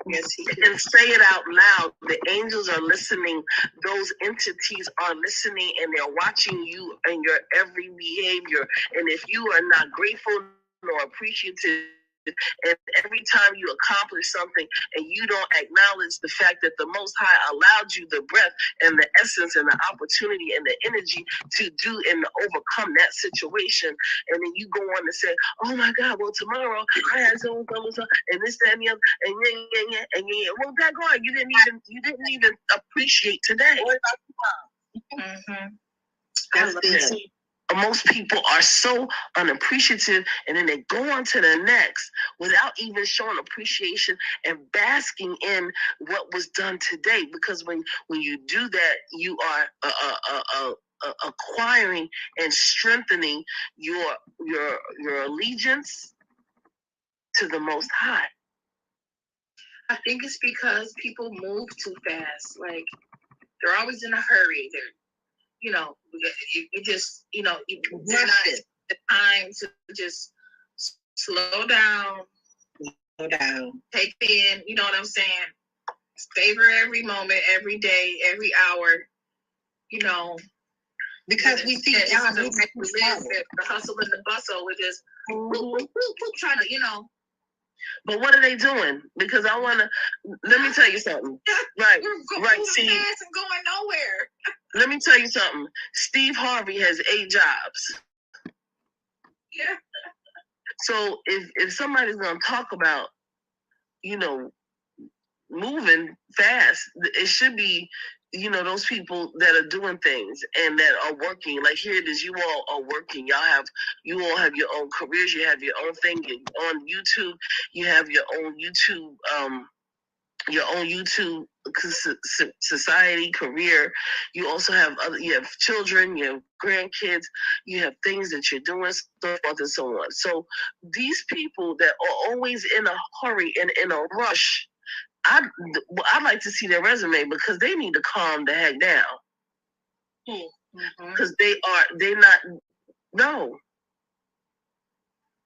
Yes, he and say it out loud. The angels are listening. Those entities are listening, and they're watching you and your every behavior. And if you are not grateful nor appreciative, and every time you accomplish something and you don't acknowledge the fact that the Most High allowed you the breath and the essence and the opportunity and the energy to do and to overcome that situation, and then you go on to say, "Oh my God, well tomorrow I had so and this, that, and the other, and yeah. Well, daggone, you didn't even appreciate today." Mm-hmm. That's good. Most people are so unappreciative, and then they go on to the next without even showing appreciation and basking in what was done today. Because when you do that, you are acquiring and strengthening your allegiance to the Most High. I think it's because people move too fast. Like, they're always in a hurry. They're, you just, they're not the time to just slow down, take in, you know what I'm saying? Savor every moment, every day, every hour, because we think we live the hustle and the bustle. We're just trying to, But what are they doing? Because I want to, let me tell you something. Right, see. Fast and going nowhere. Let me tell you something. Steve Harvey has 8 jobs. Yeah. So if somebody's going to talk about, moving fast, it should be, those people that are doing things and that are working. Like, here it is, you all are working. You all have your own careers. You have your own thing. You're on YouTube. You have your own YouTube society career. You also have you have children, you have grandkids, you have things that you're doing, so forth and so on. So these people that are always in a hurry and in a rush, I'd like to see their resume, because they need to calm the heck down. Because they're not. No.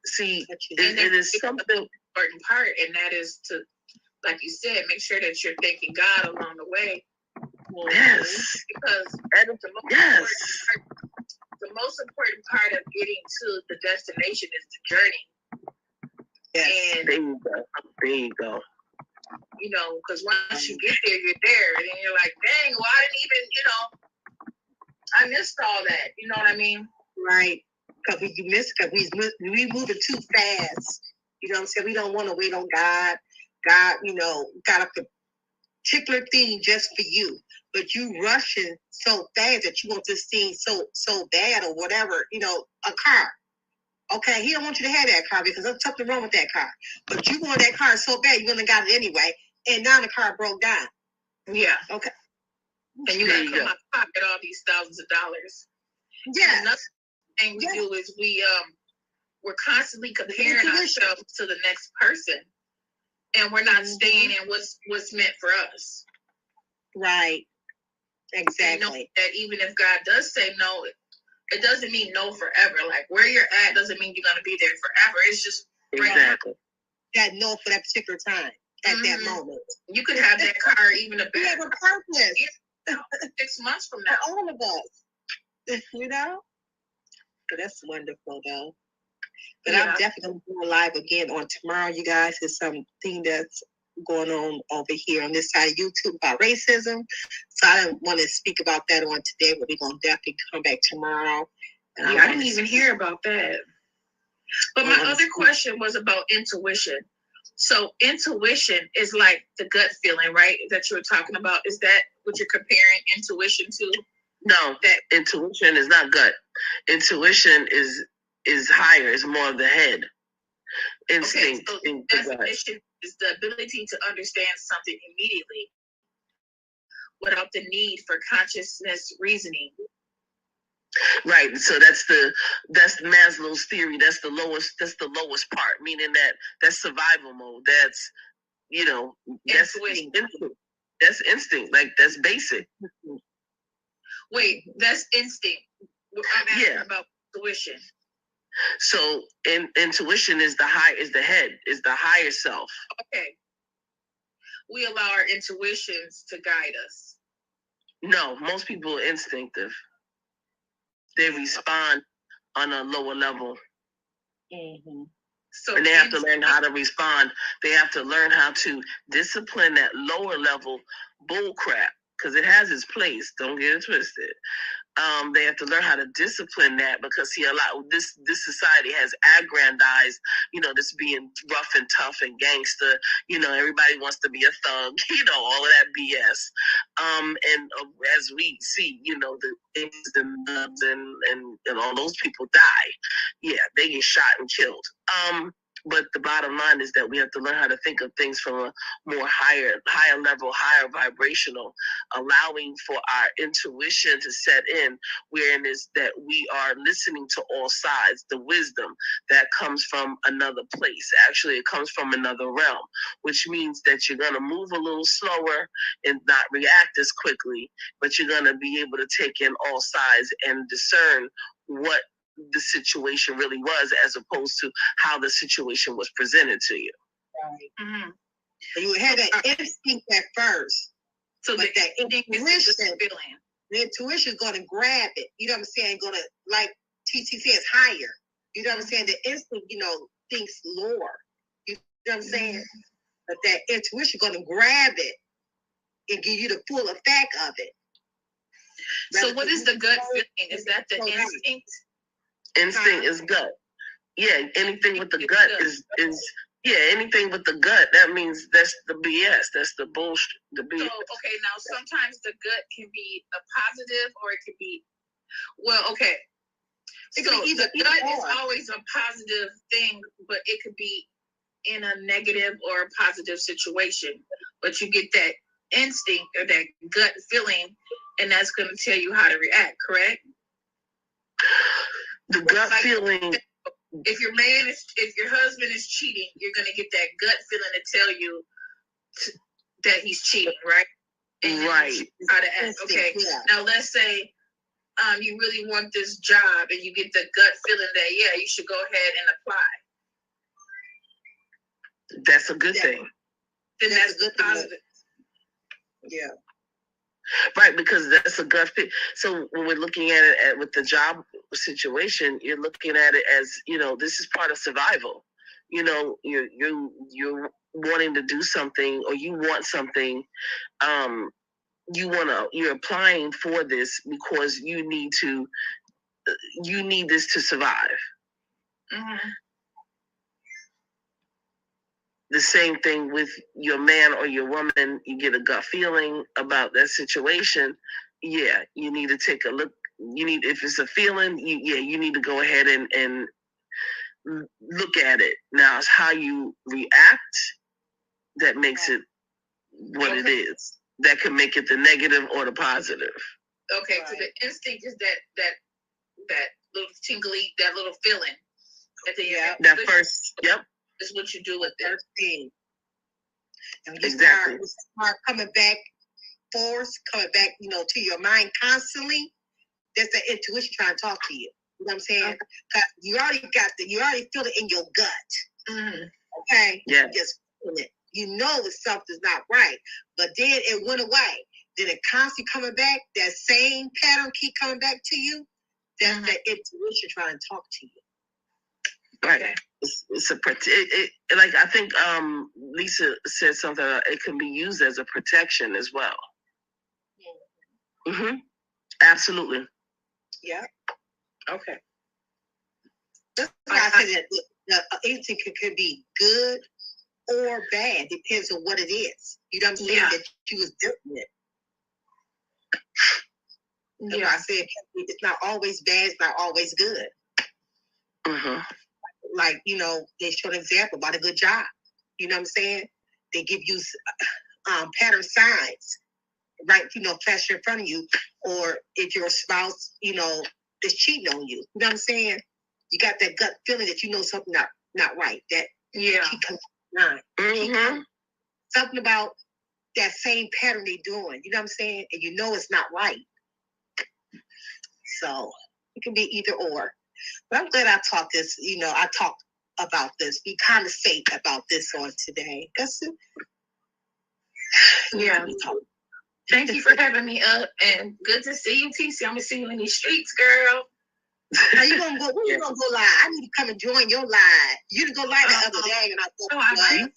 See, it is something important part, and that is to, like you said, make sure that you're thanking God along the way. Yes. Because the most important part of getting to the destination is the journey. Yes. And there you go. Because once you get there, you're there, and then you're like, dang, well, I didn't even, I missed all that. You know what I mean? Right. Because we moving too fast. You know what I'm saying? We don't want to wait on God. God, got a particular thing just for you, but you rushing so fast that you want this thing so bad or whatever. A car. Okay, he don't want you to have that car because there's something wrong with that car. But you want that car so bad, you wouldn't have got it anyway, and now the car broke down. Yeah. Okay. And you got to come out of pocket all these thousands of dollars. Yeah. Another thing we do is we're constantly comparing ourselves to the next person, and we're not staying in what's meant for us. Right. Exactly. That even if God does say no, it doesn't mean no forever. Like, where you're at doesn't mean you're gonna be there forever. It's just exactly that no for that particular time at that moment. You could have that car even a better. We have a purpose. 6 months from now. For all of us. So that's wonderful, though. But I'm definitely going to go live again on tomorrow, you guys. There's something that's going on over here on this side of YouTube about racism. So I didn't want to speak about that on today, but we're going to definitely come back tomorrow. I didn't even hear about that. But my other question was about intuition. So intuition is like the gut feeling, right? That you were talking about. Is that what you're comparing intuition to? No, that intuition is not gut. Intuition is higher, is more of the head. Instinct. Okay, so definition is the ability to understand something immediately without the need for consciousness reasoning. Right. So that's Maslow's theory. That's the lowest part, meaning that's survival mode. That's that's instinct. That's instinct. Like, that's basic. Wait, that's instinct. I'm asking about intuition. So intuition is the head, is the higher self. Okay. We allow our intuitions to guide us. No, most people are instinctive. They respond on a lower level. Mm-hmm. So and they have to learn how to respond. They have to learn how to discipline that lower level bull crap, because it has its place. Don't get it twisted. They have to learn how to discipline that, because see, a lot this society has aggrandized, this being rough and tough and gangster. Everybody wants to be a thug. All of that BS. And as we see, the things and all those people die. Yeah, they get shot and killed. But the bottom line is that we have to learn how to think of things from a more higher level, higher vibrational, allowing for our intuition to set in, wherein is that we are listening to all sides. The wisdom that comes from another place. Actually, it comes from another realm, which means that you're going to move a little slower and not react as quickly, but you're going to be able to take in all sides and discern what the situation really was, as opposed to how the situation was presented to you. Right. Mm-hmm. So you had that instinct at first. So that intuition is going to grab it. You know what I'm saying? Going to, like TT says, higher. You know what I'm saying? The instinct, thinks lower. You know what I'm saying? Mm-hmm. But that intuition is going to grab it and give you the full effect of it. So what is the gut feeling? Is that the instinct? Instinct is gut. Yeah, anything with the gut is anything with the gut, that means that's the BS. That's the bullshit. The BS. So, okay, now sometimes the gut can be a positive, or it could be, okay. So the gut is always a positive thing, but it could be in a negative or a positive situation. But you get that instinct or that gut feeling, and that's going to tell you how to react, correct? The gut feeling. If your husband is cheating, you're gonna get that gut feeling to tell you that he's cheating, right? And right. How to act. Okay. Yeah. Now let's say you really want this job, and you get the gut feeling that you should go ahead and apply. That's a good thing. Then that's the positive. Yeah. Right, because that's a gut fit. So when we're looking at it with the job situation, you're looking at it as, this is part of survival. You're wanting to do something, or you want something. You're applying for this because you need this to survive. Mm-hmm. The same thing with your man or your woman. You get a gut feeling about that situation. Yeah, you need to take a look. If it's a feeling, you need to go ahead and look at it. Now, it's how you react that makes it what it is. That can make it the negative or the positive. Okay, so the instinct is that little tingly, that little feeling. That first, yep. Is what you do with that thing. And you exactly. start coming back, to your mind constantly. That's the intuition trying to talk to you. You know what I'm saying? Because you already feel it in your gut. Mm-hmm. Okay? Yeah. You just feel it. You know that something's not right. But then it went away. Then it constantly coming back. That same pattern keep coming back to you. That's the intuition trying to talk to you. Right. It's like I think Lisa said something. It can be used as a protection as well. Mm-hmm. Absolutely. Yeah. Okay. That's why I said that anything could be good or bad. Depends on what it is. You know what I'm saying? That you was dealing with. That's why I said it's not always bad. It's not always good. Mm-hmm. Like, they show an example about a good job. You know what I'm saying? They give you pattern signs, right? Flash in front of you. Or if your spouse, is cheating on you. You know what I'm saying? You got that gut feeling that something not right. That keep coming. Mm-hmm. Something about that same pattern they doing. You know what I'm saying? And it's not right. So it can be either or. But I'm glad I talked this, I talked about this. Be kind of safe about this on today. That's it. Yeah. Thank you for having me up, and good to see you, TC. I'm gonna see you in these streets, girl. Now you gonna go? When you gonna go live? I need to come and join your live. You didn't go live the other day, and I thought, I have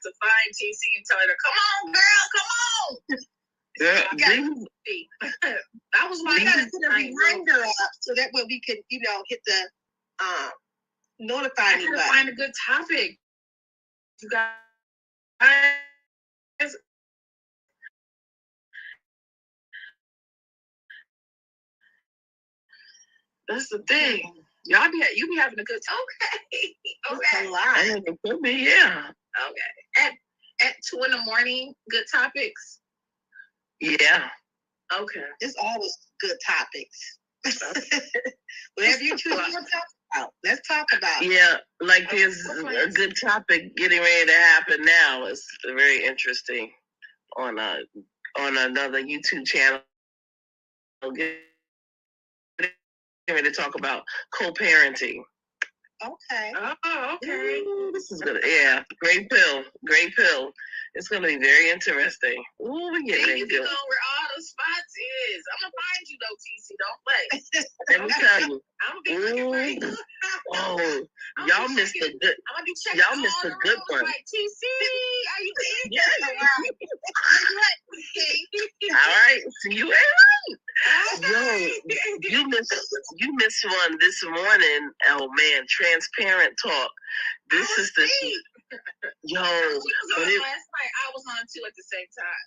to find TC and tell her to come on, girl, come on. Yeah, That was why I gotta put a reminder up so that way we can, hit the notify me button. Find a good topic. You guys. That's the thing. You be having a good time. Okay. It could be, yeah. Okay. At 2 a.m, good topics. Yeah. Okay. It's always good topics. Whatever you choose to talk about, let's talk about it. Yeah, like there's a good topic getting ready to happen now. It's very interesting on another YouTube channel. Getting ready to talk about co-parenting. Okay. Oh, okay. Ooh, this is good. Yeah, great pill. It's going to be very interesting. Ooh, we get ready to to know where all the spots is. I'm going to find you, though, TC. Don't play. Let me tell you. I'm going to be looking for you. Oh, y'all missed a good. Y'all missed a good one. Like, TC, are you there? Yeah. All right. So you ain't right. Yo, you missed one this morning. Oh man, transparent talk. This is the yo. Last night I was on two at the same time.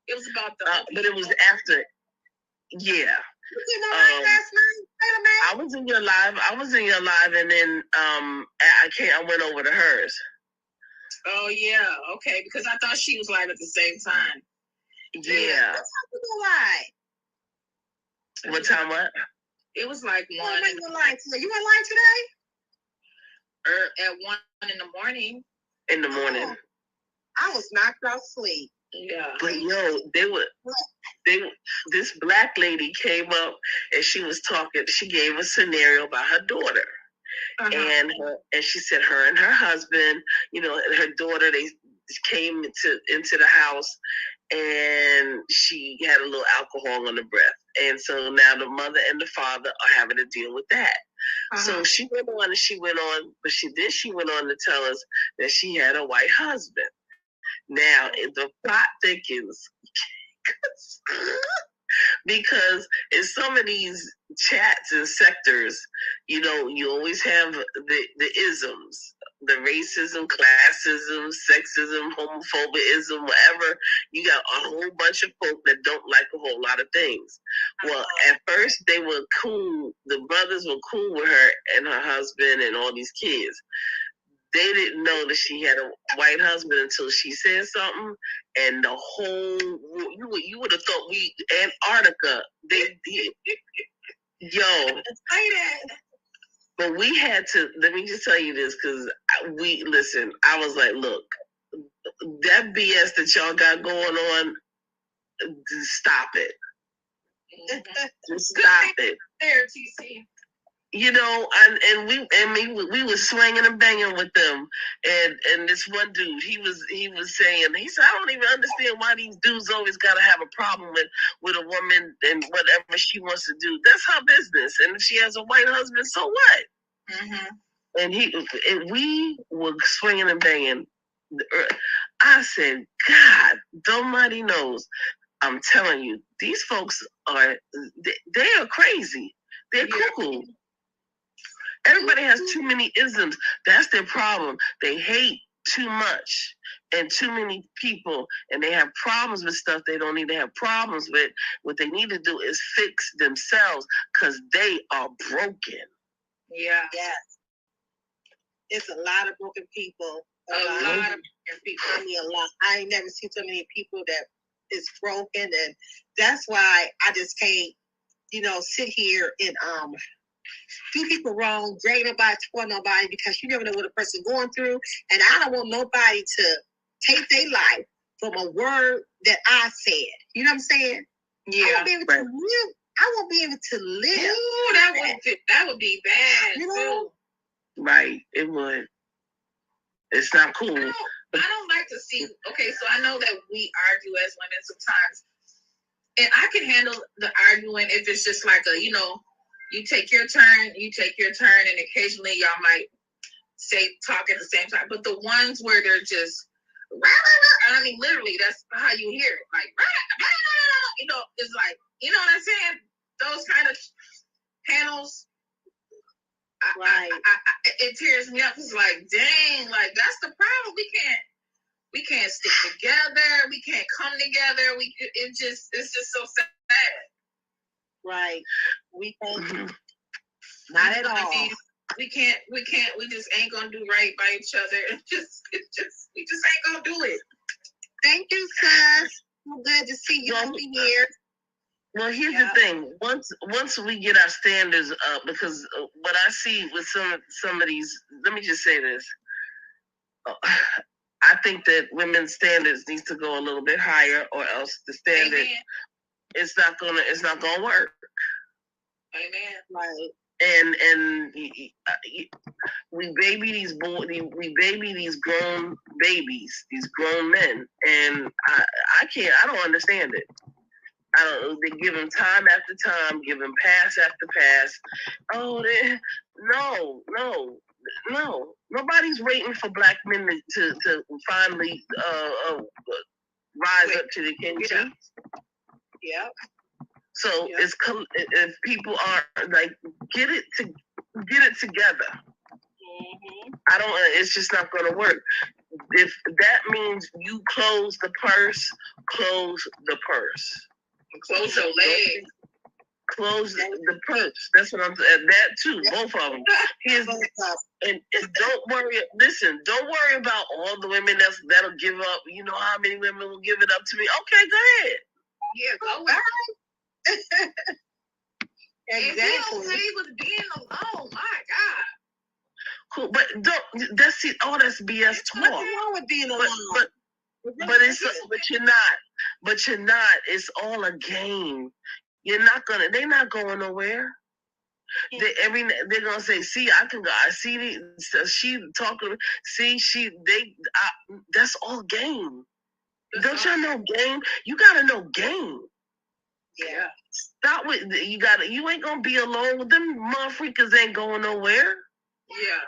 It was about the. But it was after. Yeah. You know, last night. I was in your live, and then I went over to hers. Oh yeah, okay, because I thought she was live at the same time. Yeah. What time you go live? What time? What? It was like 1. You went live today? You went live today? At 1 in the morning. In the morning. Oh, I was knocked out asleep. Yeah. But yo, this black lady came up and she was talking. She gave a scenario about her daughter, and she said her and her husband, and her daughter, they came into the house, and she had a little alcohol on the breath, and so now the mother and the father are having to deal with that. So she went on, but she went on to tell us that she had a white husband. Now, the plot thickens because in some of these chats and sectors, you always have the isms, the racism, classism, sexism, homophobism, whatever. You got a whole bunch of folk that don't like a whole lot of things. Well, at first they were cool. The brothers were cool with her and her husband and all these kids. They didn't know that she had a white husband until she said something, and the whole you would have thought Antarctica. They did, But we had to. Let me just tell you this, because listen. I was like, look, that BS that y'all got going on, stop it. Just stop it. There, TC. We were swinging and banging with them, and this one dude, he was saying, he said, I don't even understand why these dudes always got to have a problem with a woman and whatever she wants to do. That's her business, and if she has a white husband, so what? And we were swinging and banging. I said, God, nobody knows. I'm telling you, these folks they are crazy. They're cuckoo. Everybody has too many isms. That's their problem. They hate too much and too many people, and they have problems with stuff they don't need to have problems with. What they need to do is fix themselves, because they are broken. Yeah. Yes. It's a lot of broken people. A lot of broken people. I mean, a lot. I ain't never seen so many people that is broken, and that's why I just can't, sit here and do people wrong, drag nobody, for nobody, because you never know what a person going through, and I don't want nobody to take their life from a word that I said. You know what I'm saying? Yeah. I won't be able to I won't be able to live. Ooh, that would be bad. You know? Right, it would. It's not cool. I don't like to see. Okay, so I know that we argue as women sometimes, and I can handle the arguing if it's just like a, you take your turn, and occasionally y'all might talk at the same time. But the ones where they're just, I mean, literally, that's how you hear it. Like, it's like, you know what I'm saying? Those kind of panels. Right. It tears me up. It's like, dang, like that's the problem. We can't stick together. We can't come together. It's just so sad. Right. We can't. Not at all. We can't. We just ain't gonna do right by each other. We just ain't gonna do it. Thank you, sis. So good to see you over here. Well, here's the thing. Once we get our standards up, because what I see with some of these, let me just say this. I think that women's standards needs to go a little bit higher, or else the standard, Amen. it's not gonna work. Amen. Right. And we baby these grown babies, these grown men, and I don't understand it. They give them time after time, give them pass after pass. Oh, no. Nobody's waiting for black men to finally rise up to the occasion. Yeah. So if people are like, get it together. Mm-hmm. It's just not going to work. If that means you close the purse. Close your legs. Close the purse. That's what I'm saying. That too, both of them. And don't worry. Listen, don't worry about all the women that'll give up. You know how many women will give it up to me? Okay, go ahead. Yeah, go ahead. Exactly. If we okay with being alone, my God. Cool, but that's BS talk. Nothing wrong with being alone. But you're not. It's all a game. They're not going nowhere. They're gonna say, see, I can go. I see she talking. See, that's all game. Don't y'all know game? You gotta know game. Yeah. Stop with you ain't gonna be alone with them. Motherfuckers ain't going nowhere. Yeah.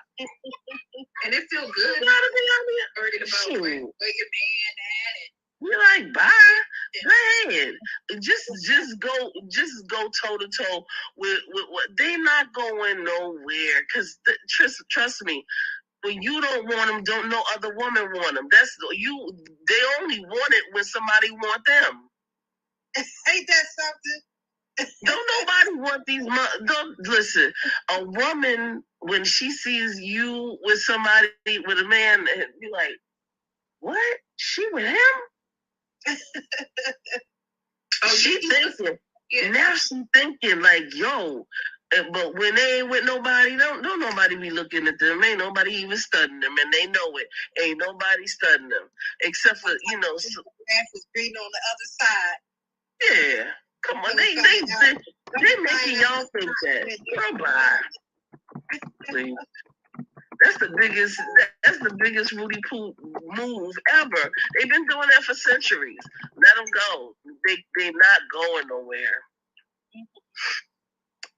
And it feel good. You gotta be out here. About where your man at it. You're like, bye. Go ahead. Just go toe to toe with what they're not going nowhere. Cause trust me, when you don't want them, don't no other woman want them. They only want it when somebody want them. Ain't that something? Don't nobody want these. Don't listen. A woman, when she sees you with somebody, with a man, and you're like, what? She with him? She thinking. Yeah. Now she thinking like, yo. But when they ain't with nobody, don't nobody be looking at them. Ain't nobody even studying them, and they know it. Ain't nobody studying them, except for grass is green on the other side. Yeah, come on, they making y'all think that. Come on, please. That's the biggest Rudy Poo move ever. They've been doing that for centuries. Let them go. They're not going nowhere.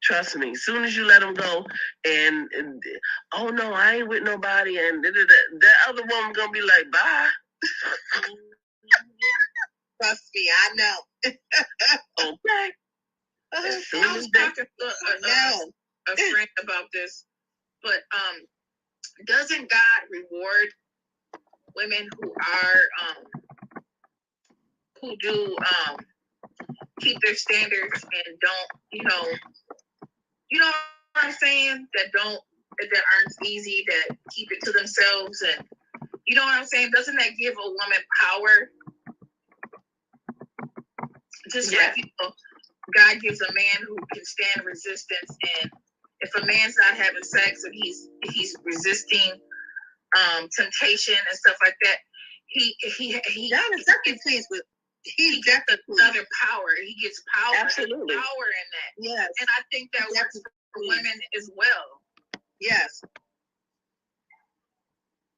Trust me. As soon as you let them go, and oh no, I ain't with nobody, and that other woman gonna be like, bye. Trust me, I know. Okay. I was talking to a friend about this, but doesn't God reward women who are who do keep their standards and don't, you know what I'm saying? That aren't easy, that keep it to themselves, and you know what I'm saying? Doesn't that give a woman power? Just like God gives a man who can stand resistance, and if a man's not having sex and he's resisting temptation and stuff like that, he God is not pleased with he gets another power. He gets power. Absolutely. Power in that. Yes. And I think that works for women as well. Yes.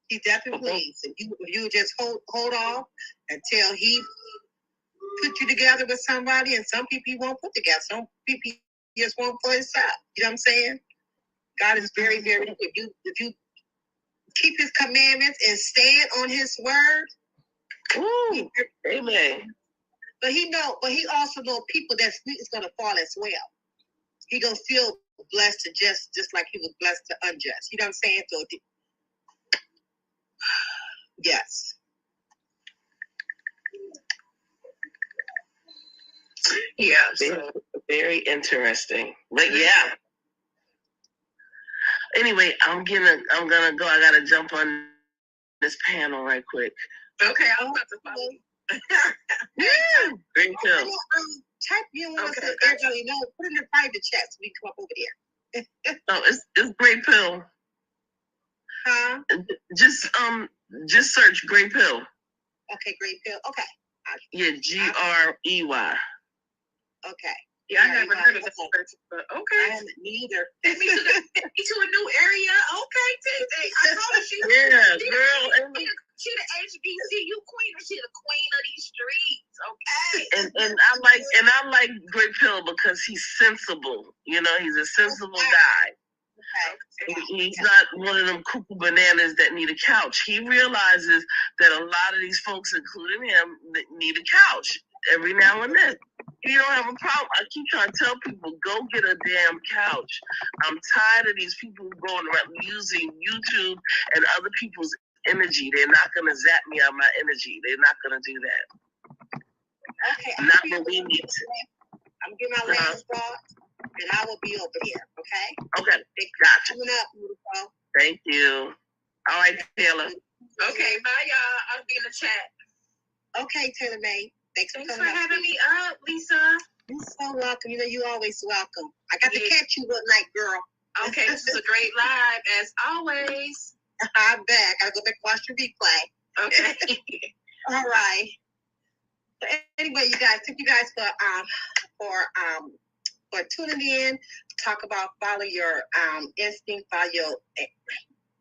He definitely pleads. If you just hold off until he put you together with somebody, and some people he won't put together. Some people he just won't for himself. You know what I'm saying? God is very, very. If you keep His commandments and stand on His word, ooh, amen. But he also know people that's going to fall as well. He gonna feel blessed to just like he was blessed to unjust. You know what I'm saying? So, yes. Yeah. So very interesting. But yeah. Anyway, I'm gonna go. I gotta jump on this panel right quick. Okay, I was about to follow. Yeah. Green pill. Type you want to everybody know. Put in the private chat so we can come up over there. Oh, it's Great Pill. Huh? Just search Great Pill. Okay, Great Pill. Okay. Yeah, Grey. Okay. Yeah, I never heard of this person, but okay. I haven't neither. Take me to a new area. Okay, I told her she girl. She the HBCU queen, and she the queen of these streets. Okay. And I like Great Pill because he's sensible. You know, he's a sensible guy. Okay. He's not one of them cuckoo bananas that need a couch. He realizes that a lot of these folks, including him, need a couch every now and then. You don't have a problem. I keep trying to tell people, go get a damn couch. I'm tired of these people going around using YouTube and other people's energy. They're not going to zap me on my energy. They're not going to do that. Okay. Not what we need to. I'm getting my last thought, and I will be over here, okay? Okay. Gotcha. Coming up, beautiful. Thank you. All right, Taylor. Okay, bye, y'all. I'll be in the chat. Okay, Taylor May. Thanks for having me up, Lisa. You're so welcome. You know, you're always welcome. I got to catch you one night, girl. Okay, this is a great live, as always. I'm back. I got to go back and watch the replay. Okay. All right. So anyway, you guys, thank you guys for tuning in. Talk about follow your instinct,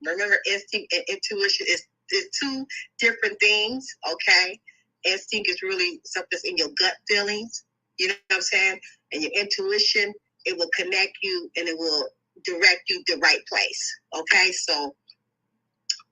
remember instinct and intuition is two different things, okay? Instinct is really something that's in your gut feelings, you know what I'm saying? And your intuition, it will connect you and it will direct you the right place, okay? So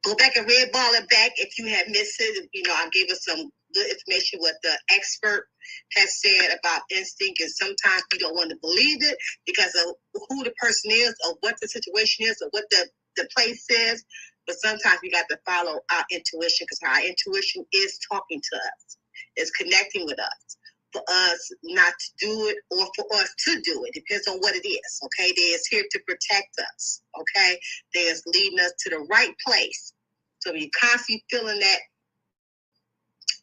go back and red ball it back if you have missed it. You know, I gave us some good information what the expert has said about instinct, and sometimes we don't want to believe it because of who the person is or what the situation is or what the place is. But sometimes we got to follow our intuition because our intuition is talking to us, is connecting with us. For us not to do it or for us to do it. Depends on what it is, okay? They is here to protect us, okay? They is leading us to the right place. So you're constantly feeling that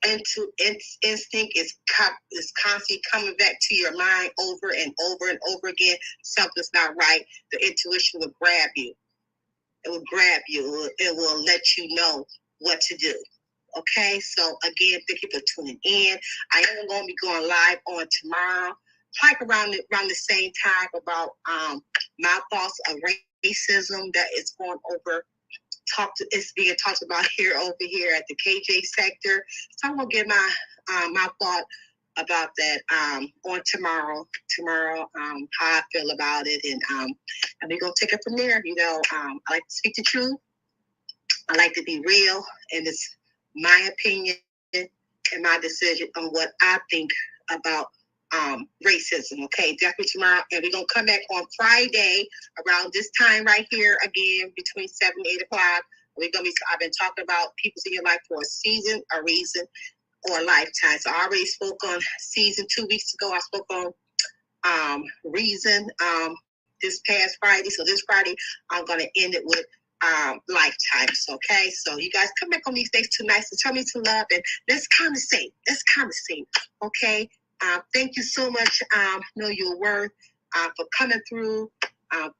instinct is constantly coming back to your mind over and over and over again. Something's not right. The intuition will grab you. It will grab you. It will let you know what to do. Okay, so again, thank you for tuning in. I am going to be going live on tomorrow, like around the same time about my thoughts of racism that is going over. It's being talked about over here at the KJ sector. So I'm gonna get my thought about that on tomorrow. How I feel about it, and we're gonna take it from there. You know, I like to speak the truth. I like to be real, and it's my opinion and my decision on what I think about racism. Okay, definitely tomorrow, and we're gonna come back on Friday around this time right here again between 7 and 8 o'clock. I've been talking about people in your life for a season, a reason, or a lifetime. So I already spoke on season 2 weeks ago. I spoke on reason this past Friday. So this Friday I'm gonna end it with lifetimes. Okay, so you guys come back on these days too nice and tell me to love, and let's conversate. Okay. Thank you so much. Know your worth for coming through.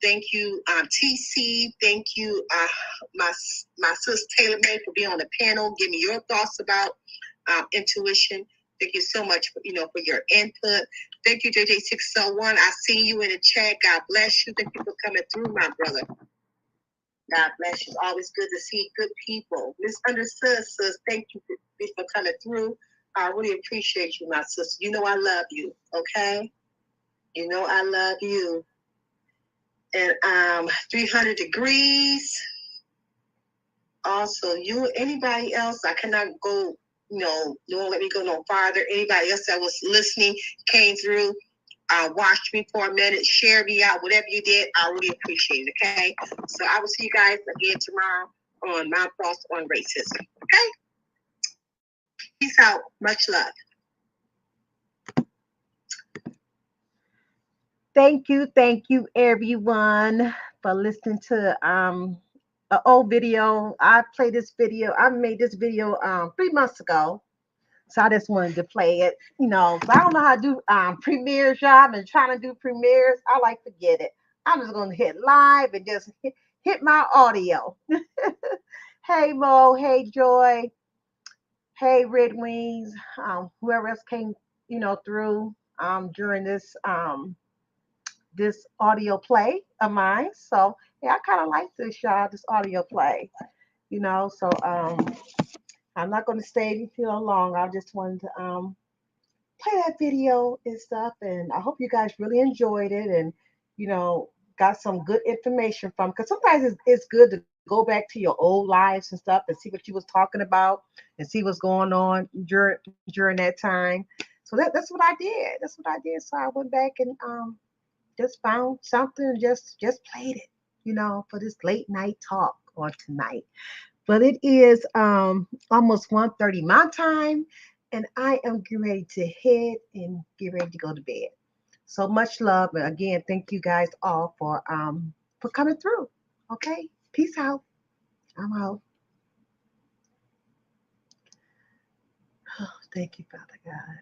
Thank you, TC. Thank you, my sister Taylor May, for being on the panel. Give me your thoughts about intuition Thank you so much for, for your input. Thank you, JJ601. I see you in the chat. God bless you. Thank you for coming through, my brother. God bless you. It's always good to see good people. Misunderstood, sis. Thank you for coming through. I really appreciate you, my sister. You know I love you, okay? You know I love you. And 300 degrees. Also, anybody else, I cannot go, don't let me go no farther. Anybody else that was listening, came through, watched me for a minute, share me out, whatever you did, I really appreciate it, okay? So I will see you guys again tomorrow on My Thoughts on Racism, okay? Peace out. Much love. Thank you, everyone, for listening to an old video. I made this video 3 months ago. So I just wanted to play it, So I don't know how to do premieres, y'all. I've been trying to do premieres. I like to get it. I'm just gonna hit live and just hit my audio. Hey Mo, hey Joy, hey Red Wings, whoever else came, through during this audio play of mine. So yeah, I kind of like this, y'all, this audio play, So I'm not gonna stay long. I just wanted to play that video and stuff. And I hope you guys really enjoyed it and, got some good information from, because sometimes it's good to go back to your old lives and stuff and see what you was talking about and see what's going on during that time. So that's what I did. That's what I did. So I went back and just found something and just played it, for this late night talk on tonight. But it is almost 1:30 my time, and I am getting ready to head and get ready to go to bed. So much love, and again, thank you guys all for coming through. Okay, peace out. I'm out. Oh, thank you, Father God.